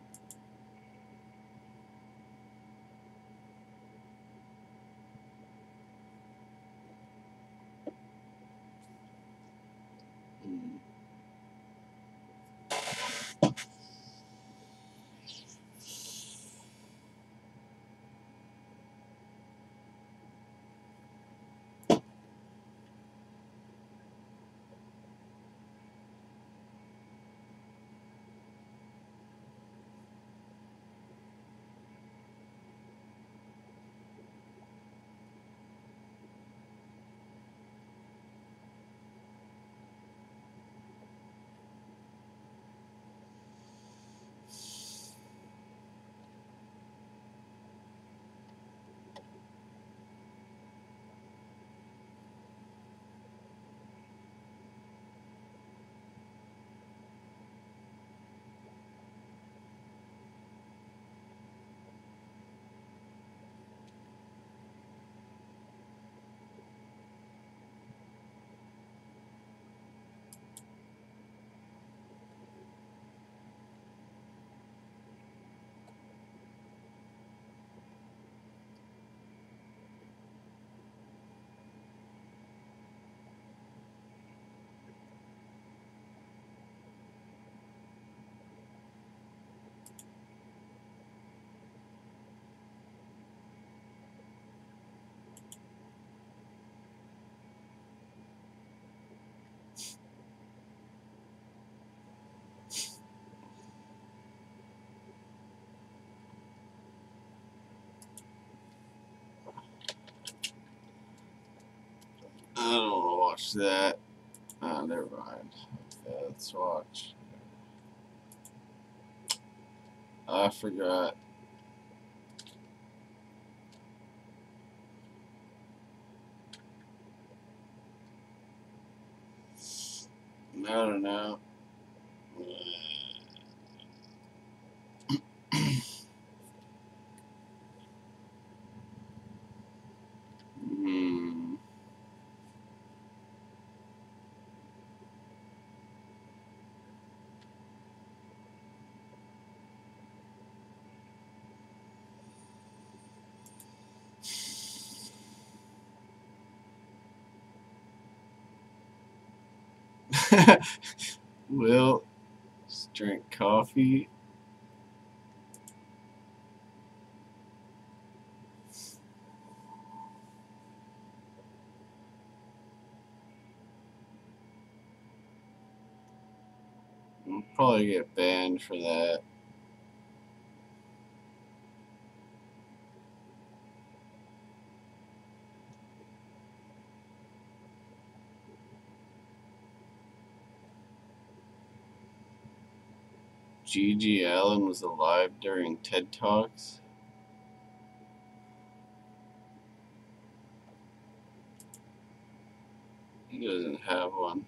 watch that. Never mind. Okay, let's watch. I forgot. I don't know. Will, just drink coffee. I'll probably get banned for that. G.G. Allen was alive during TED Talks. He doesn't have one.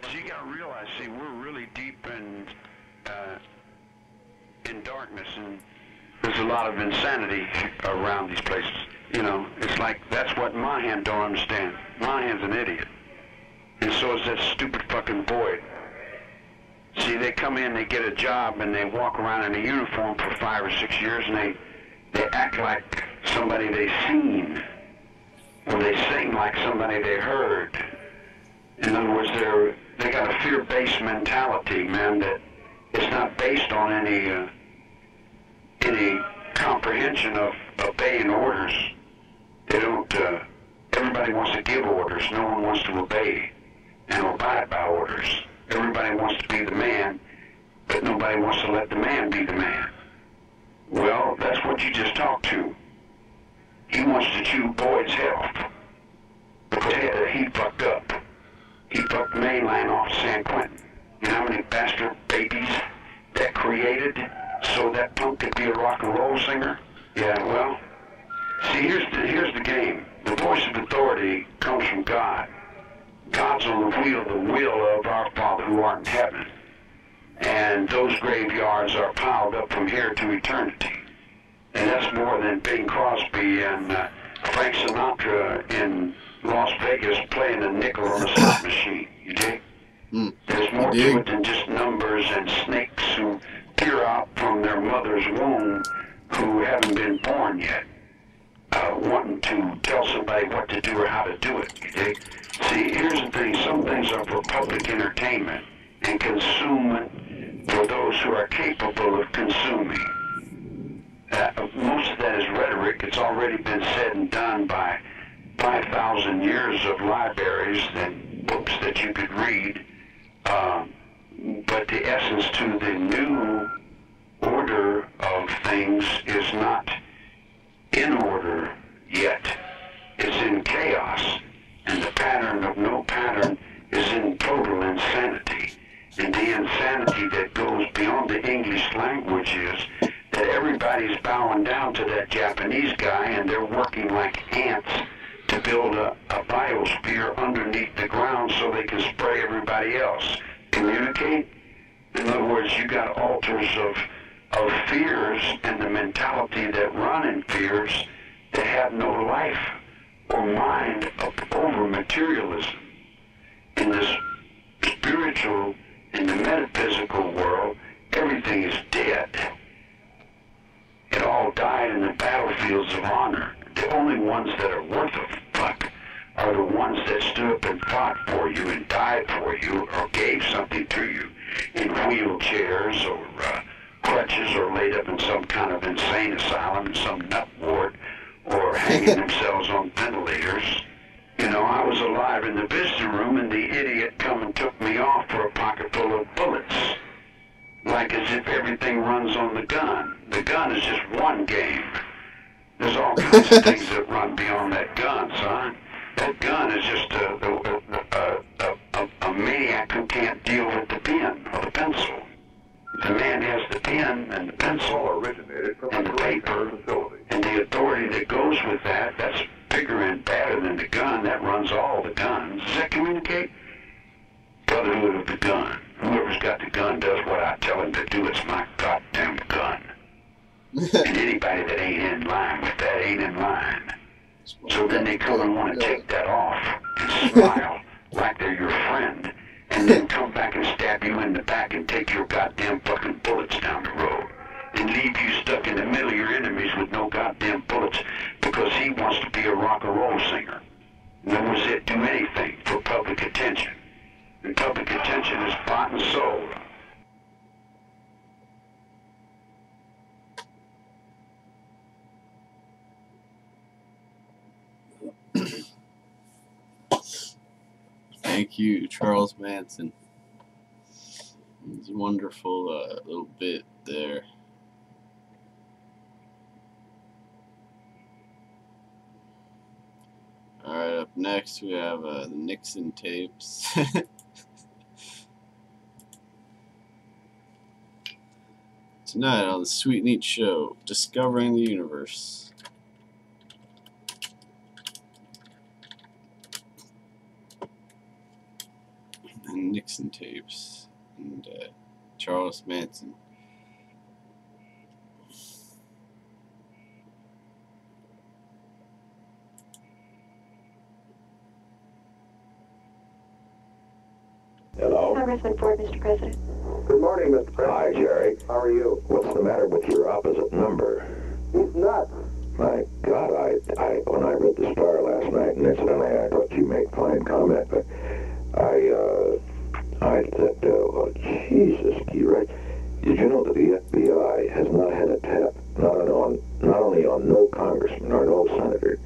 So you got to realize, see, we're really deep in darkness, and there's a lot of insanity around these places. You know, it's like, that's what Mahan don't understand. Mahan's an idiot. And so is that stupid fucking Boyd. See, they come in, they get a job, and they walk around in a uniform for 5 or 6 years, and they act like somebody they seen. Or they sing like somebody they heard. In other words, they got a fear-based mentality, man, that it's not based on any comprehension of obeying orders. They don't, everybody wants to give orders. No one wants to obey and abide by orders. Everybody wants to be the man, but nobody wants to let the man be the man. Well, that's what you just talked to. He wants to chew Boyd's health because he fucked up. He fucked the mainline off San Quentin. You know how many bastard babies that created so that punk could be a rock and roll singer? Yeah, well, see, here's the game. The voice of authority comes from God. God's on the will of our Father who art in heaven. And those graveyards are piled up from here to eternity. And that's more than Bing Crosby and Frank Sinatra in Las Vegas playing a nickel on a slot machine. You dig? There's more to it than just numbers and snakes who peer out from their mother's womb who haven't been born yet, wanting to tell somebody what to do or how to do it. You dig? See, here's the thing. Some things are for public entertainment and consuming for those who are capable of consuming. Most of that is rhetoric. It's already been said and done by 5,000 years of libraries and books that you could read. But the essence to the new order of things is not in order yet. It's in chaos. And the pattern of no pattern is in total insanity. And the insanity that goes beyond the English language is that everybody's bowing down to that Japanese guy, and they're working like ants to build a biosphere underneath the ground so they can spray everybody else. Communicate? In other words, you got altars of fears and the mentality that run in fears that have no life or mind over materialism. In this spiritual and the metaphysical world, everything is dead. It all died in the battlefields of honor. The only ones that are worth a fuck are the ones that stood up and fought for you and died for you or gave something to you in wheelchairs or crutches or laid up in some kind of insane asylum in some nut ward or hanging themselves on ventilators. You know, I was alive in the visiting room and the idiot come and took me off for a pocket full of bullets. Like as if everything runs on the gun. The gun is just one game. There's all kinds of things that run beyond that gun, son. That gun is just a maniac who can't deal with the pen or the pencil. The man has the pen and the pencil and the paper and the authority that goes with that, that's bigger and badder than the gun. That runs all the guns. Does that communicate? Brotherhood of the gun. Whoever's got the gun does what I tell him to do. It's my goddamn gun. And anybody that ain't in line with that ain't in line. So then they come and want to take that off and smile like they're your friend, and then come back and stab you in the back and take your goddamn fucking bullets down the road and leave you stuck in the middle of your enemies with no goddamn bullets because he wants to be a rock and roll singer. Nor does it do anything for public attention. And public attention is bought and sold. Thank you, Charles Manson. It's a wonderful little bit there. Alright, up next we have the Nixon tapes. Tonight on the Sweet Neat Show, Discovering the Universe. And Nixon tapes and Charles Manson. Hello. Congressman Ford, Mr. President. Good morning, Mr. President. Hi, Jerry. How are you? What's the matter with your opposite number? He's nuts. My God, when I read the Star last night, and incidentally, I thought you made fine comment, but I said, well, Jesus, you're right. Did you know that the FBI has not had a tap, not only on no congressman or no senator,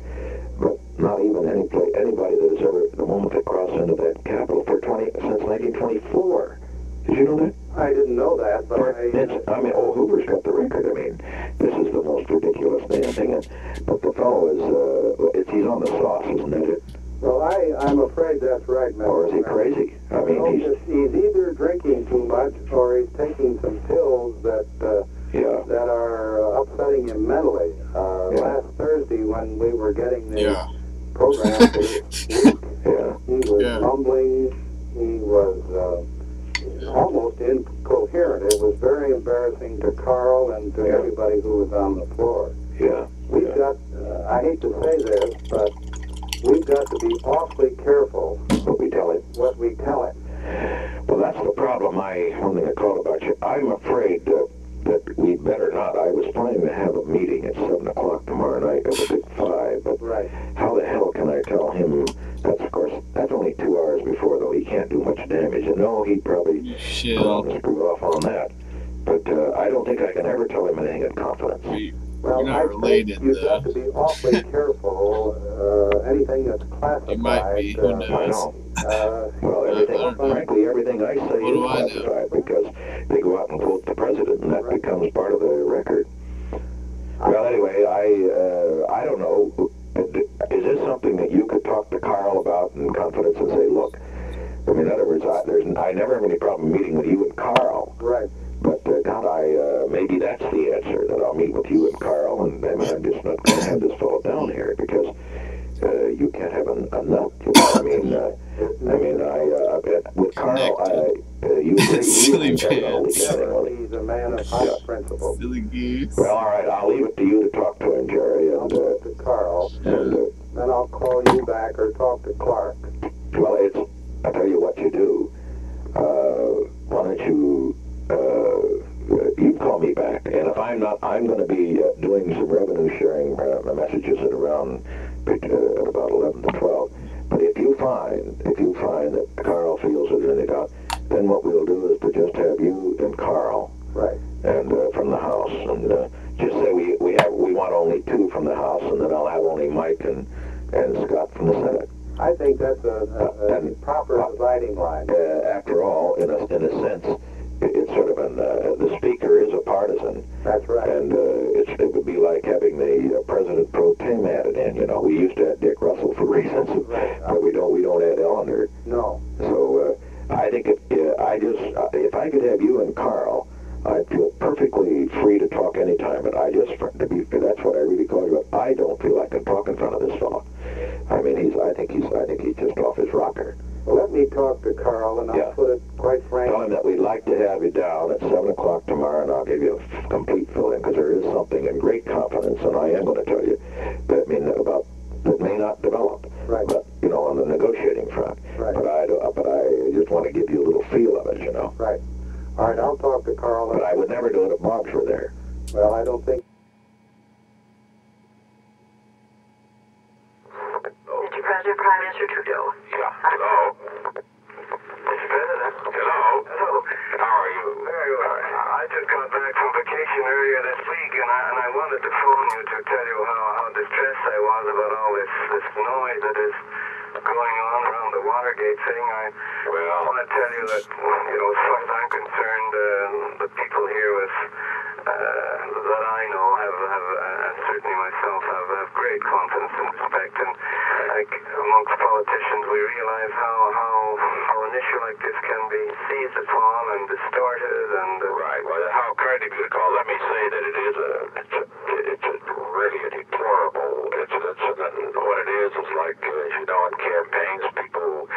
but not even anybody that has ever, the moment they cross into that Capitol since 1924. Did you know that? I didn't know that, but Hoover's got the record. I mean, this is the most ridiculous damn thing. But the fellow is, he's on the sauce, isn't that it? Well, I'm afraid that's right, Mr. Or is he crazy? I mean, he's either drinking too much or he's taking some pills that are upsetting him mentally. Last Thursday, when we were getting the program for this week, he was mumbling. He was almost incoherent. It was very embarrassing to Carl and to everybody who was on the floor. We've got, I hate to say this, but we've got to be awfully careful what we tell him. Well, that's the problem. One thing I called about you. I'm afraid that we better not. I was planning to have a meeting at 7 o'clock tomorrow night at the Big 5, but how the hell can I tell him? That's only 2 hours before, though. He can't do much damage. And no, he'd probably screw off on that. But I don't think I can ever tell him anything in confidence. Well, I think you've got to be awfully careful anything that's classified. You might be. Who knows? I know. Well, everything, frankly, everything I say is classified because they go out and quote the president, and that becomes part of the record. Well, anyway, I don't know. Is this something that you could talk to Carl about in confidence and say, look, I mean, in other words, I never have any problem meeting with you and Carl. Right. But God, maybe that's the answer, that I'll meet with you and Carl, and I mean, I'm just not going to have this fellow down here because you can't have a nut. You know? With Carl, you agree. Silly pants. He's a man of high principle. Silly goose. Well, all right, I'll leave it to you to talk to him, Jerry, and to Carl, and then I'll call you back or talk to Clark. Well, I'll tell you what you do. Why don't you call me back, and if I'm not, I'm going to be doing some revenue sharing messages at around at about 11 to 12. But if you find that Carl feels there's any doubt, then what we'll do is to just have you and Carl, right, and from the house, and just say we want only 2 from the house, and then I'll have only Mike and Scott from the Senate. I think that's a proper dividing line. After all, in a sense, it's sort of the speaker is a partisan. That's right. And it would be like having the president pro tem added in. You know, we used to have Dick Russell for reasons, right. But we don't add Ellender. No. So I think if I could have you and Carl, I'd feel perfectly free to talk anytime. But that's what I really call you. But I don't feel I can talk in front of this fellow. I mean, I think he's just off his rocker. Well, let me talk to Carl, and I'll put it quite frankly. Tell him that we'd like to have you down at 7 o'clock tomorrow, and I'll give you a complete fill-in, because there is something in great confidence, and I am going to tell you that may not develop, right. But on the negotiating front. Right. But I just want to give you a little feel of it, Right. All right, I'll talk to Carl. But I would never do it if Bob's were there. Well, I don't think. Mr. President, Prime Minister Trudeau. Yeah. Hello. Mr. President. Hello. Hello. How are you? Very well. I just got back from vacation earlier this week, and I wanted to phone you to tell you how distressed I was about all this noise that is going on around the Watergate thing. I want to tell you that, as far as I'm concerned, the people here that I know have and certainly myself have great confidence and respect. And amongst politicians, we realize how an issue like this can be seized upon and distorted. And right. Well, how kind of you to call. Let me say that it's really a deplorable incident. And what it is like, in campaigns, people,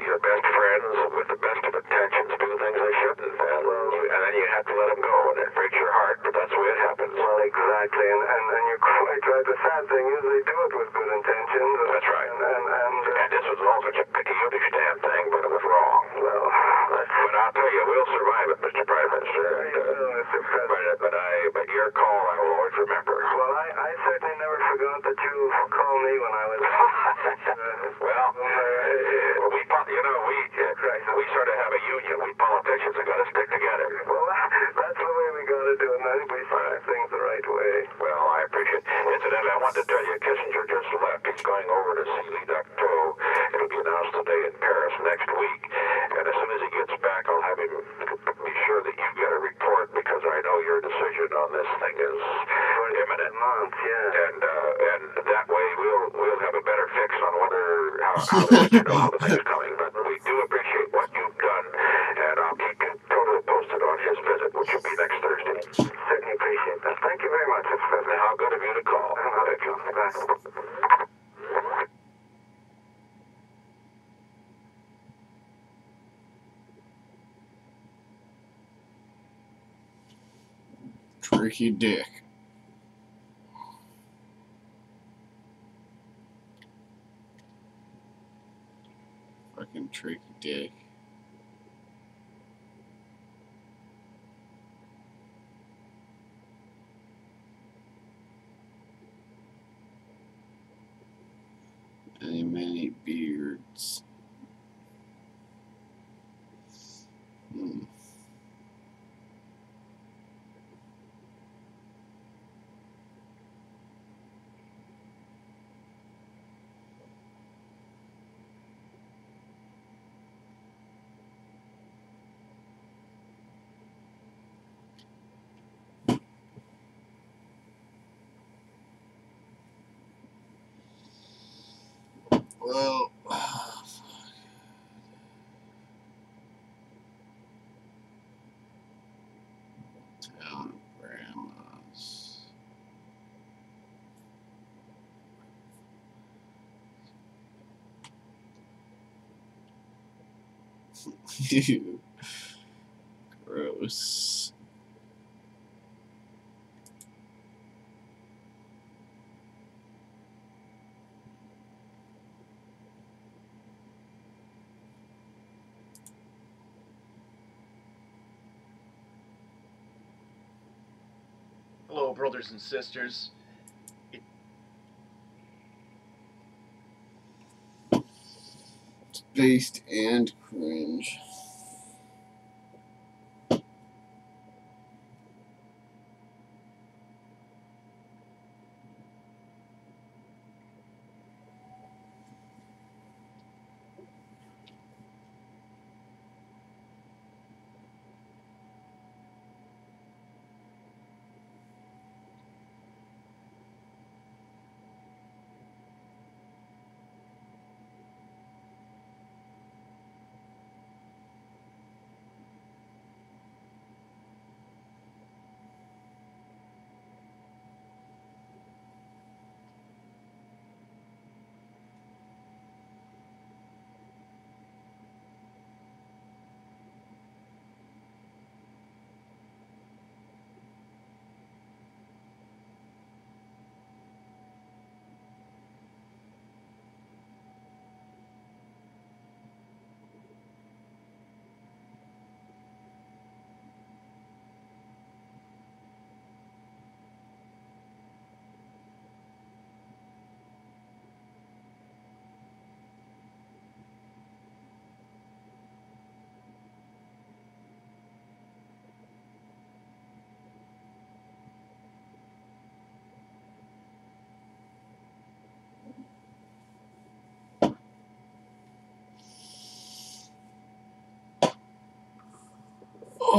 your best friends with the best of intentions do things they shouldn't, and then you have to let them go, and it breaks your heart. But that's the way it happens. Well, exactly, and you're quite right. The sad thing is they do it with good intentions. That's right. And this was all such a idiotic damn thing, but it was wrong. Well, but I'll tell you, we'll survive it, Mr. Prime Minister. Mr. President. But your call I will always remember. Well, I certainly never forgot that you called me when I was. We sort of have a union. We politicians have got to stick together. Well, that's the way we got to do it, and I think we say things the right way. Well, I appreciate it. Incidentally, I wanted to tell you, Kissinger just left. He's going over to see Lee Ducteau. It'll be announced today in Paris next week. And as soon as he gets back, I'll have him be sure that you get a report, because I know your decision on this thing is imminent. And that way we'll have a better fix on how the thing's coming. But we do appreciate what you've done, and I'll keep you totally posted on his visit, which will be next Thursday. Certainly appreciate that. Thank you very much, Mr. President. How good of you to call. Thank you. Tricky dick. Fucking tricky dick. Many beards. Well, town grandmas. Ew. Gross. Hello, brothers and sisters. Based and cringe.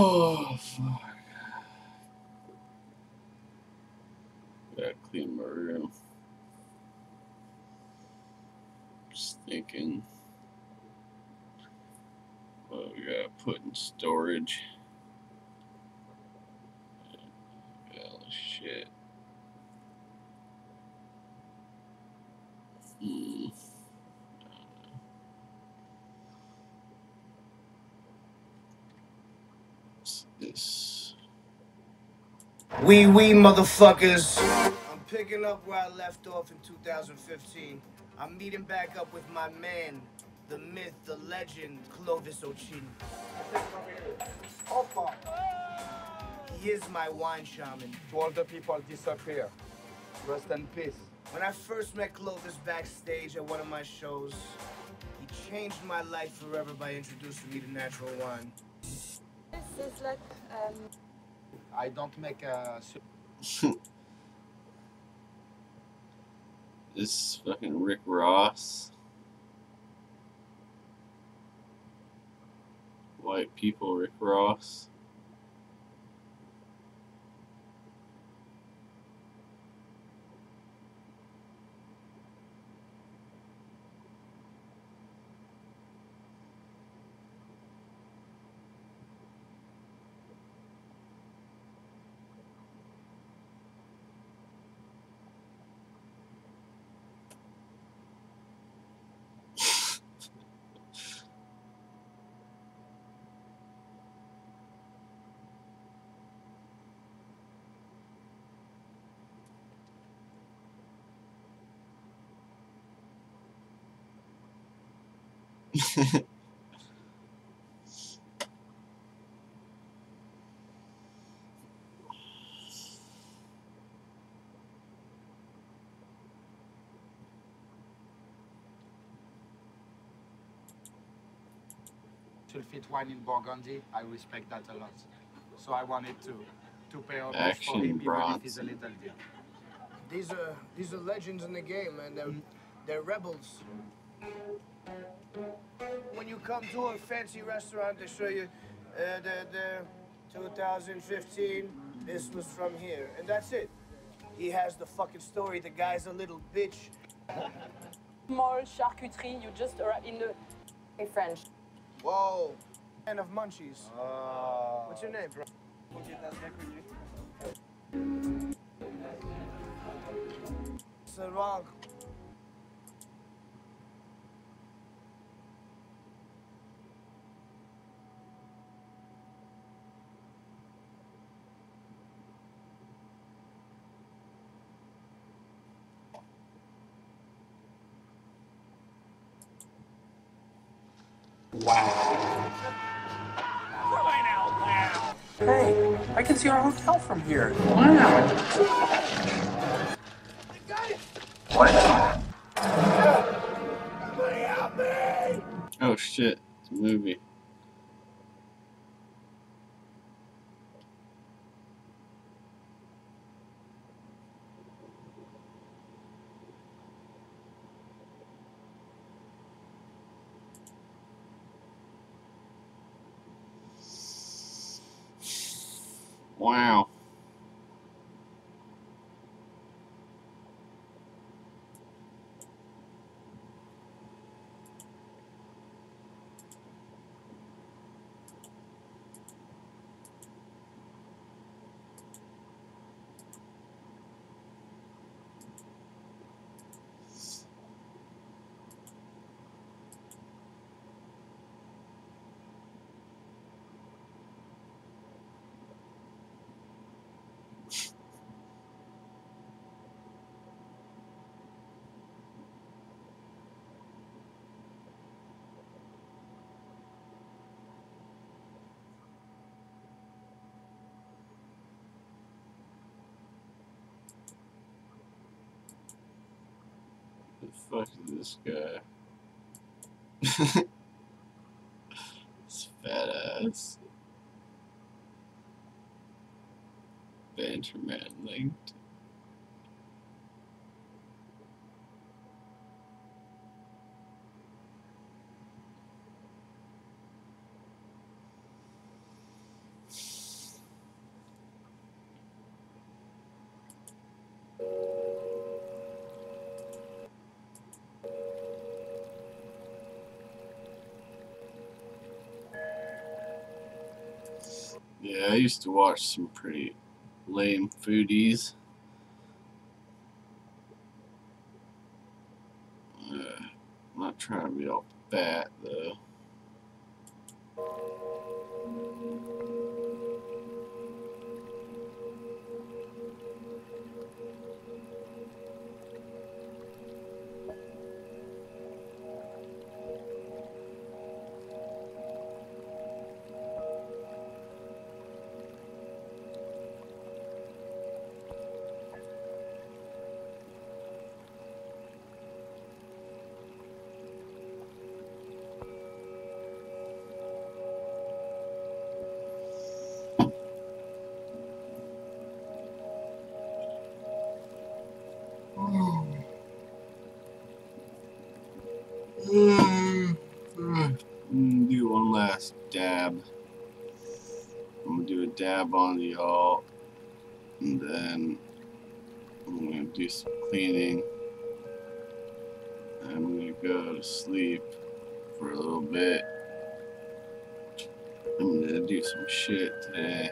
Oh, fuck. Gotta clean my room. Just thinking what we gotta put in storage. Oh, shit. What's this? Wee motherfuckers. I'm picking up where I left off in 2015. I'm meeting back up with my man, the myth, the legend, Clovis Ochin. Opa. He is my wine shaman. To all the people disappear. Rest in peace. When I first met Clovis backstage at one of my shows, he changed my life forever by introducing me to natural wine. This is like, I don't make a... This fucking Rick Ross. White people Rick Ross. Sulfite wine in Burgundy, I respect that a lot. So I wanted to pay homage Action for him, even if it's a Bronson. little deal. These are legends in the game, man. They're rebels. When you come to a fancy restaurant, they show you the 2015. This was from here, and that's it. He has the fucking story. The guy's a little bitch. Small charcuterie. You just in the French. Whoa. Man of munchies. What's your name, bro? C'est wrong. Hey, I can see our hotel from here. Wow. Oh shit, it's a movie. Wow. The fuck is this guy? This fat ass. Banterman linked. Yeah, I used to watch some pretty lame foodies. I'm not trying to be all fat though. Do one last dab. I'm gonna do a dab on y'all, and then I'm gonna do some cleaning. I'm gonna go to sleep for a little bit. I'm gonna do some shit today.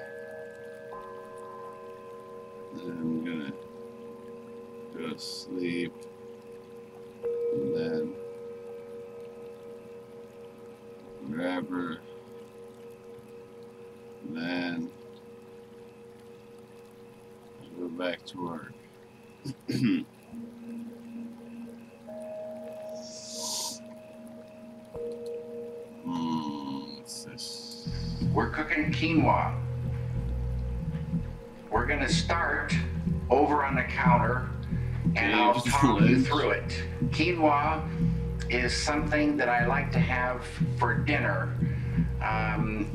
Then I'm gonna go to sleep, and then wherever. Then I'll go back to work. What's this? We're cooking quinoa. We're gonna start over on the counter, and I'll talk you through it. Quinoa is something that I like to have for dinner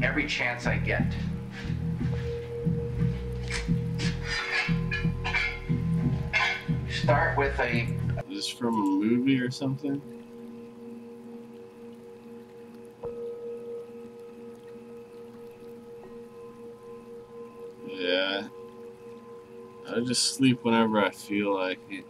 every chance I get. Start with a... Is this from a movie or something? Yeah. I just sleep whenever I feel like it.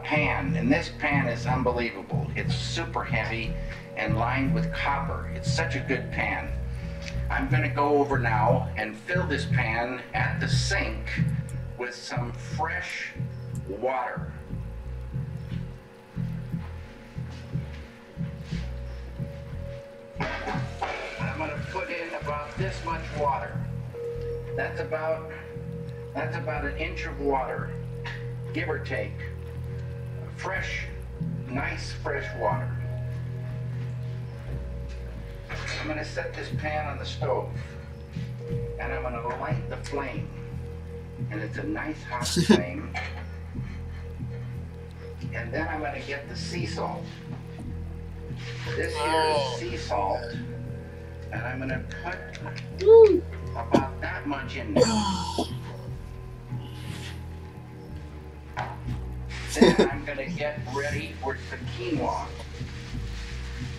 pan, and this pan is unbelievable. It's super heavy and lined with copper. It's such a good pan. I'm going to go over now and fill this pan at the sink with some fresh water. I'm going to put in about this much water. That's about an inch of water, give or take. Fresh, nice fresh water. I'm going to set this pan on the stove, and I'm going to light the flame. And it's a nice hot flame. And then I'm going to get the sea salt. This here is sea salt, and I'm going to put about that much in there. Then I'm going to get ready for the quinoa.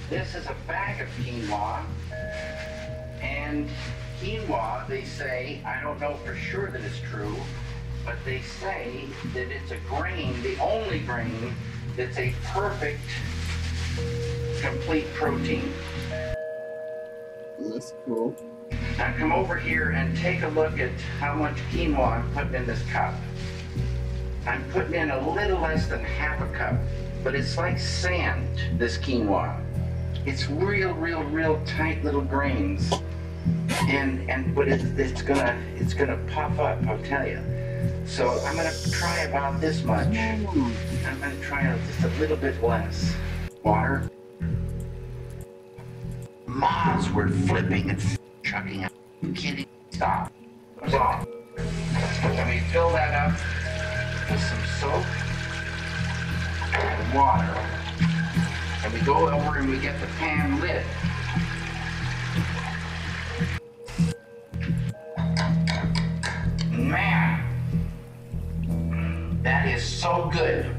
This is a bag of quinoa, and quinoa, they say, I don't know for sure that it's true, but they say that it's a grain, the only grain that's a perfect, complete protein. That's cool. Now come over here and take a look at how much quinoa I'm putting in this cup. I'm putting in a little less than half a cup, but it's like sand, this quinoa. It's real tight little grains, but it's gonna puff up, I'll tell you. So I'm gonna try about this much. I'm gonna try just a little bit less water. Moths were flipping and chucking out. You kidding? Stop. Stop. Let me fill that up with some soap and water. And we go over and we get the pan lid. Man, that is so good.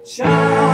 Shine.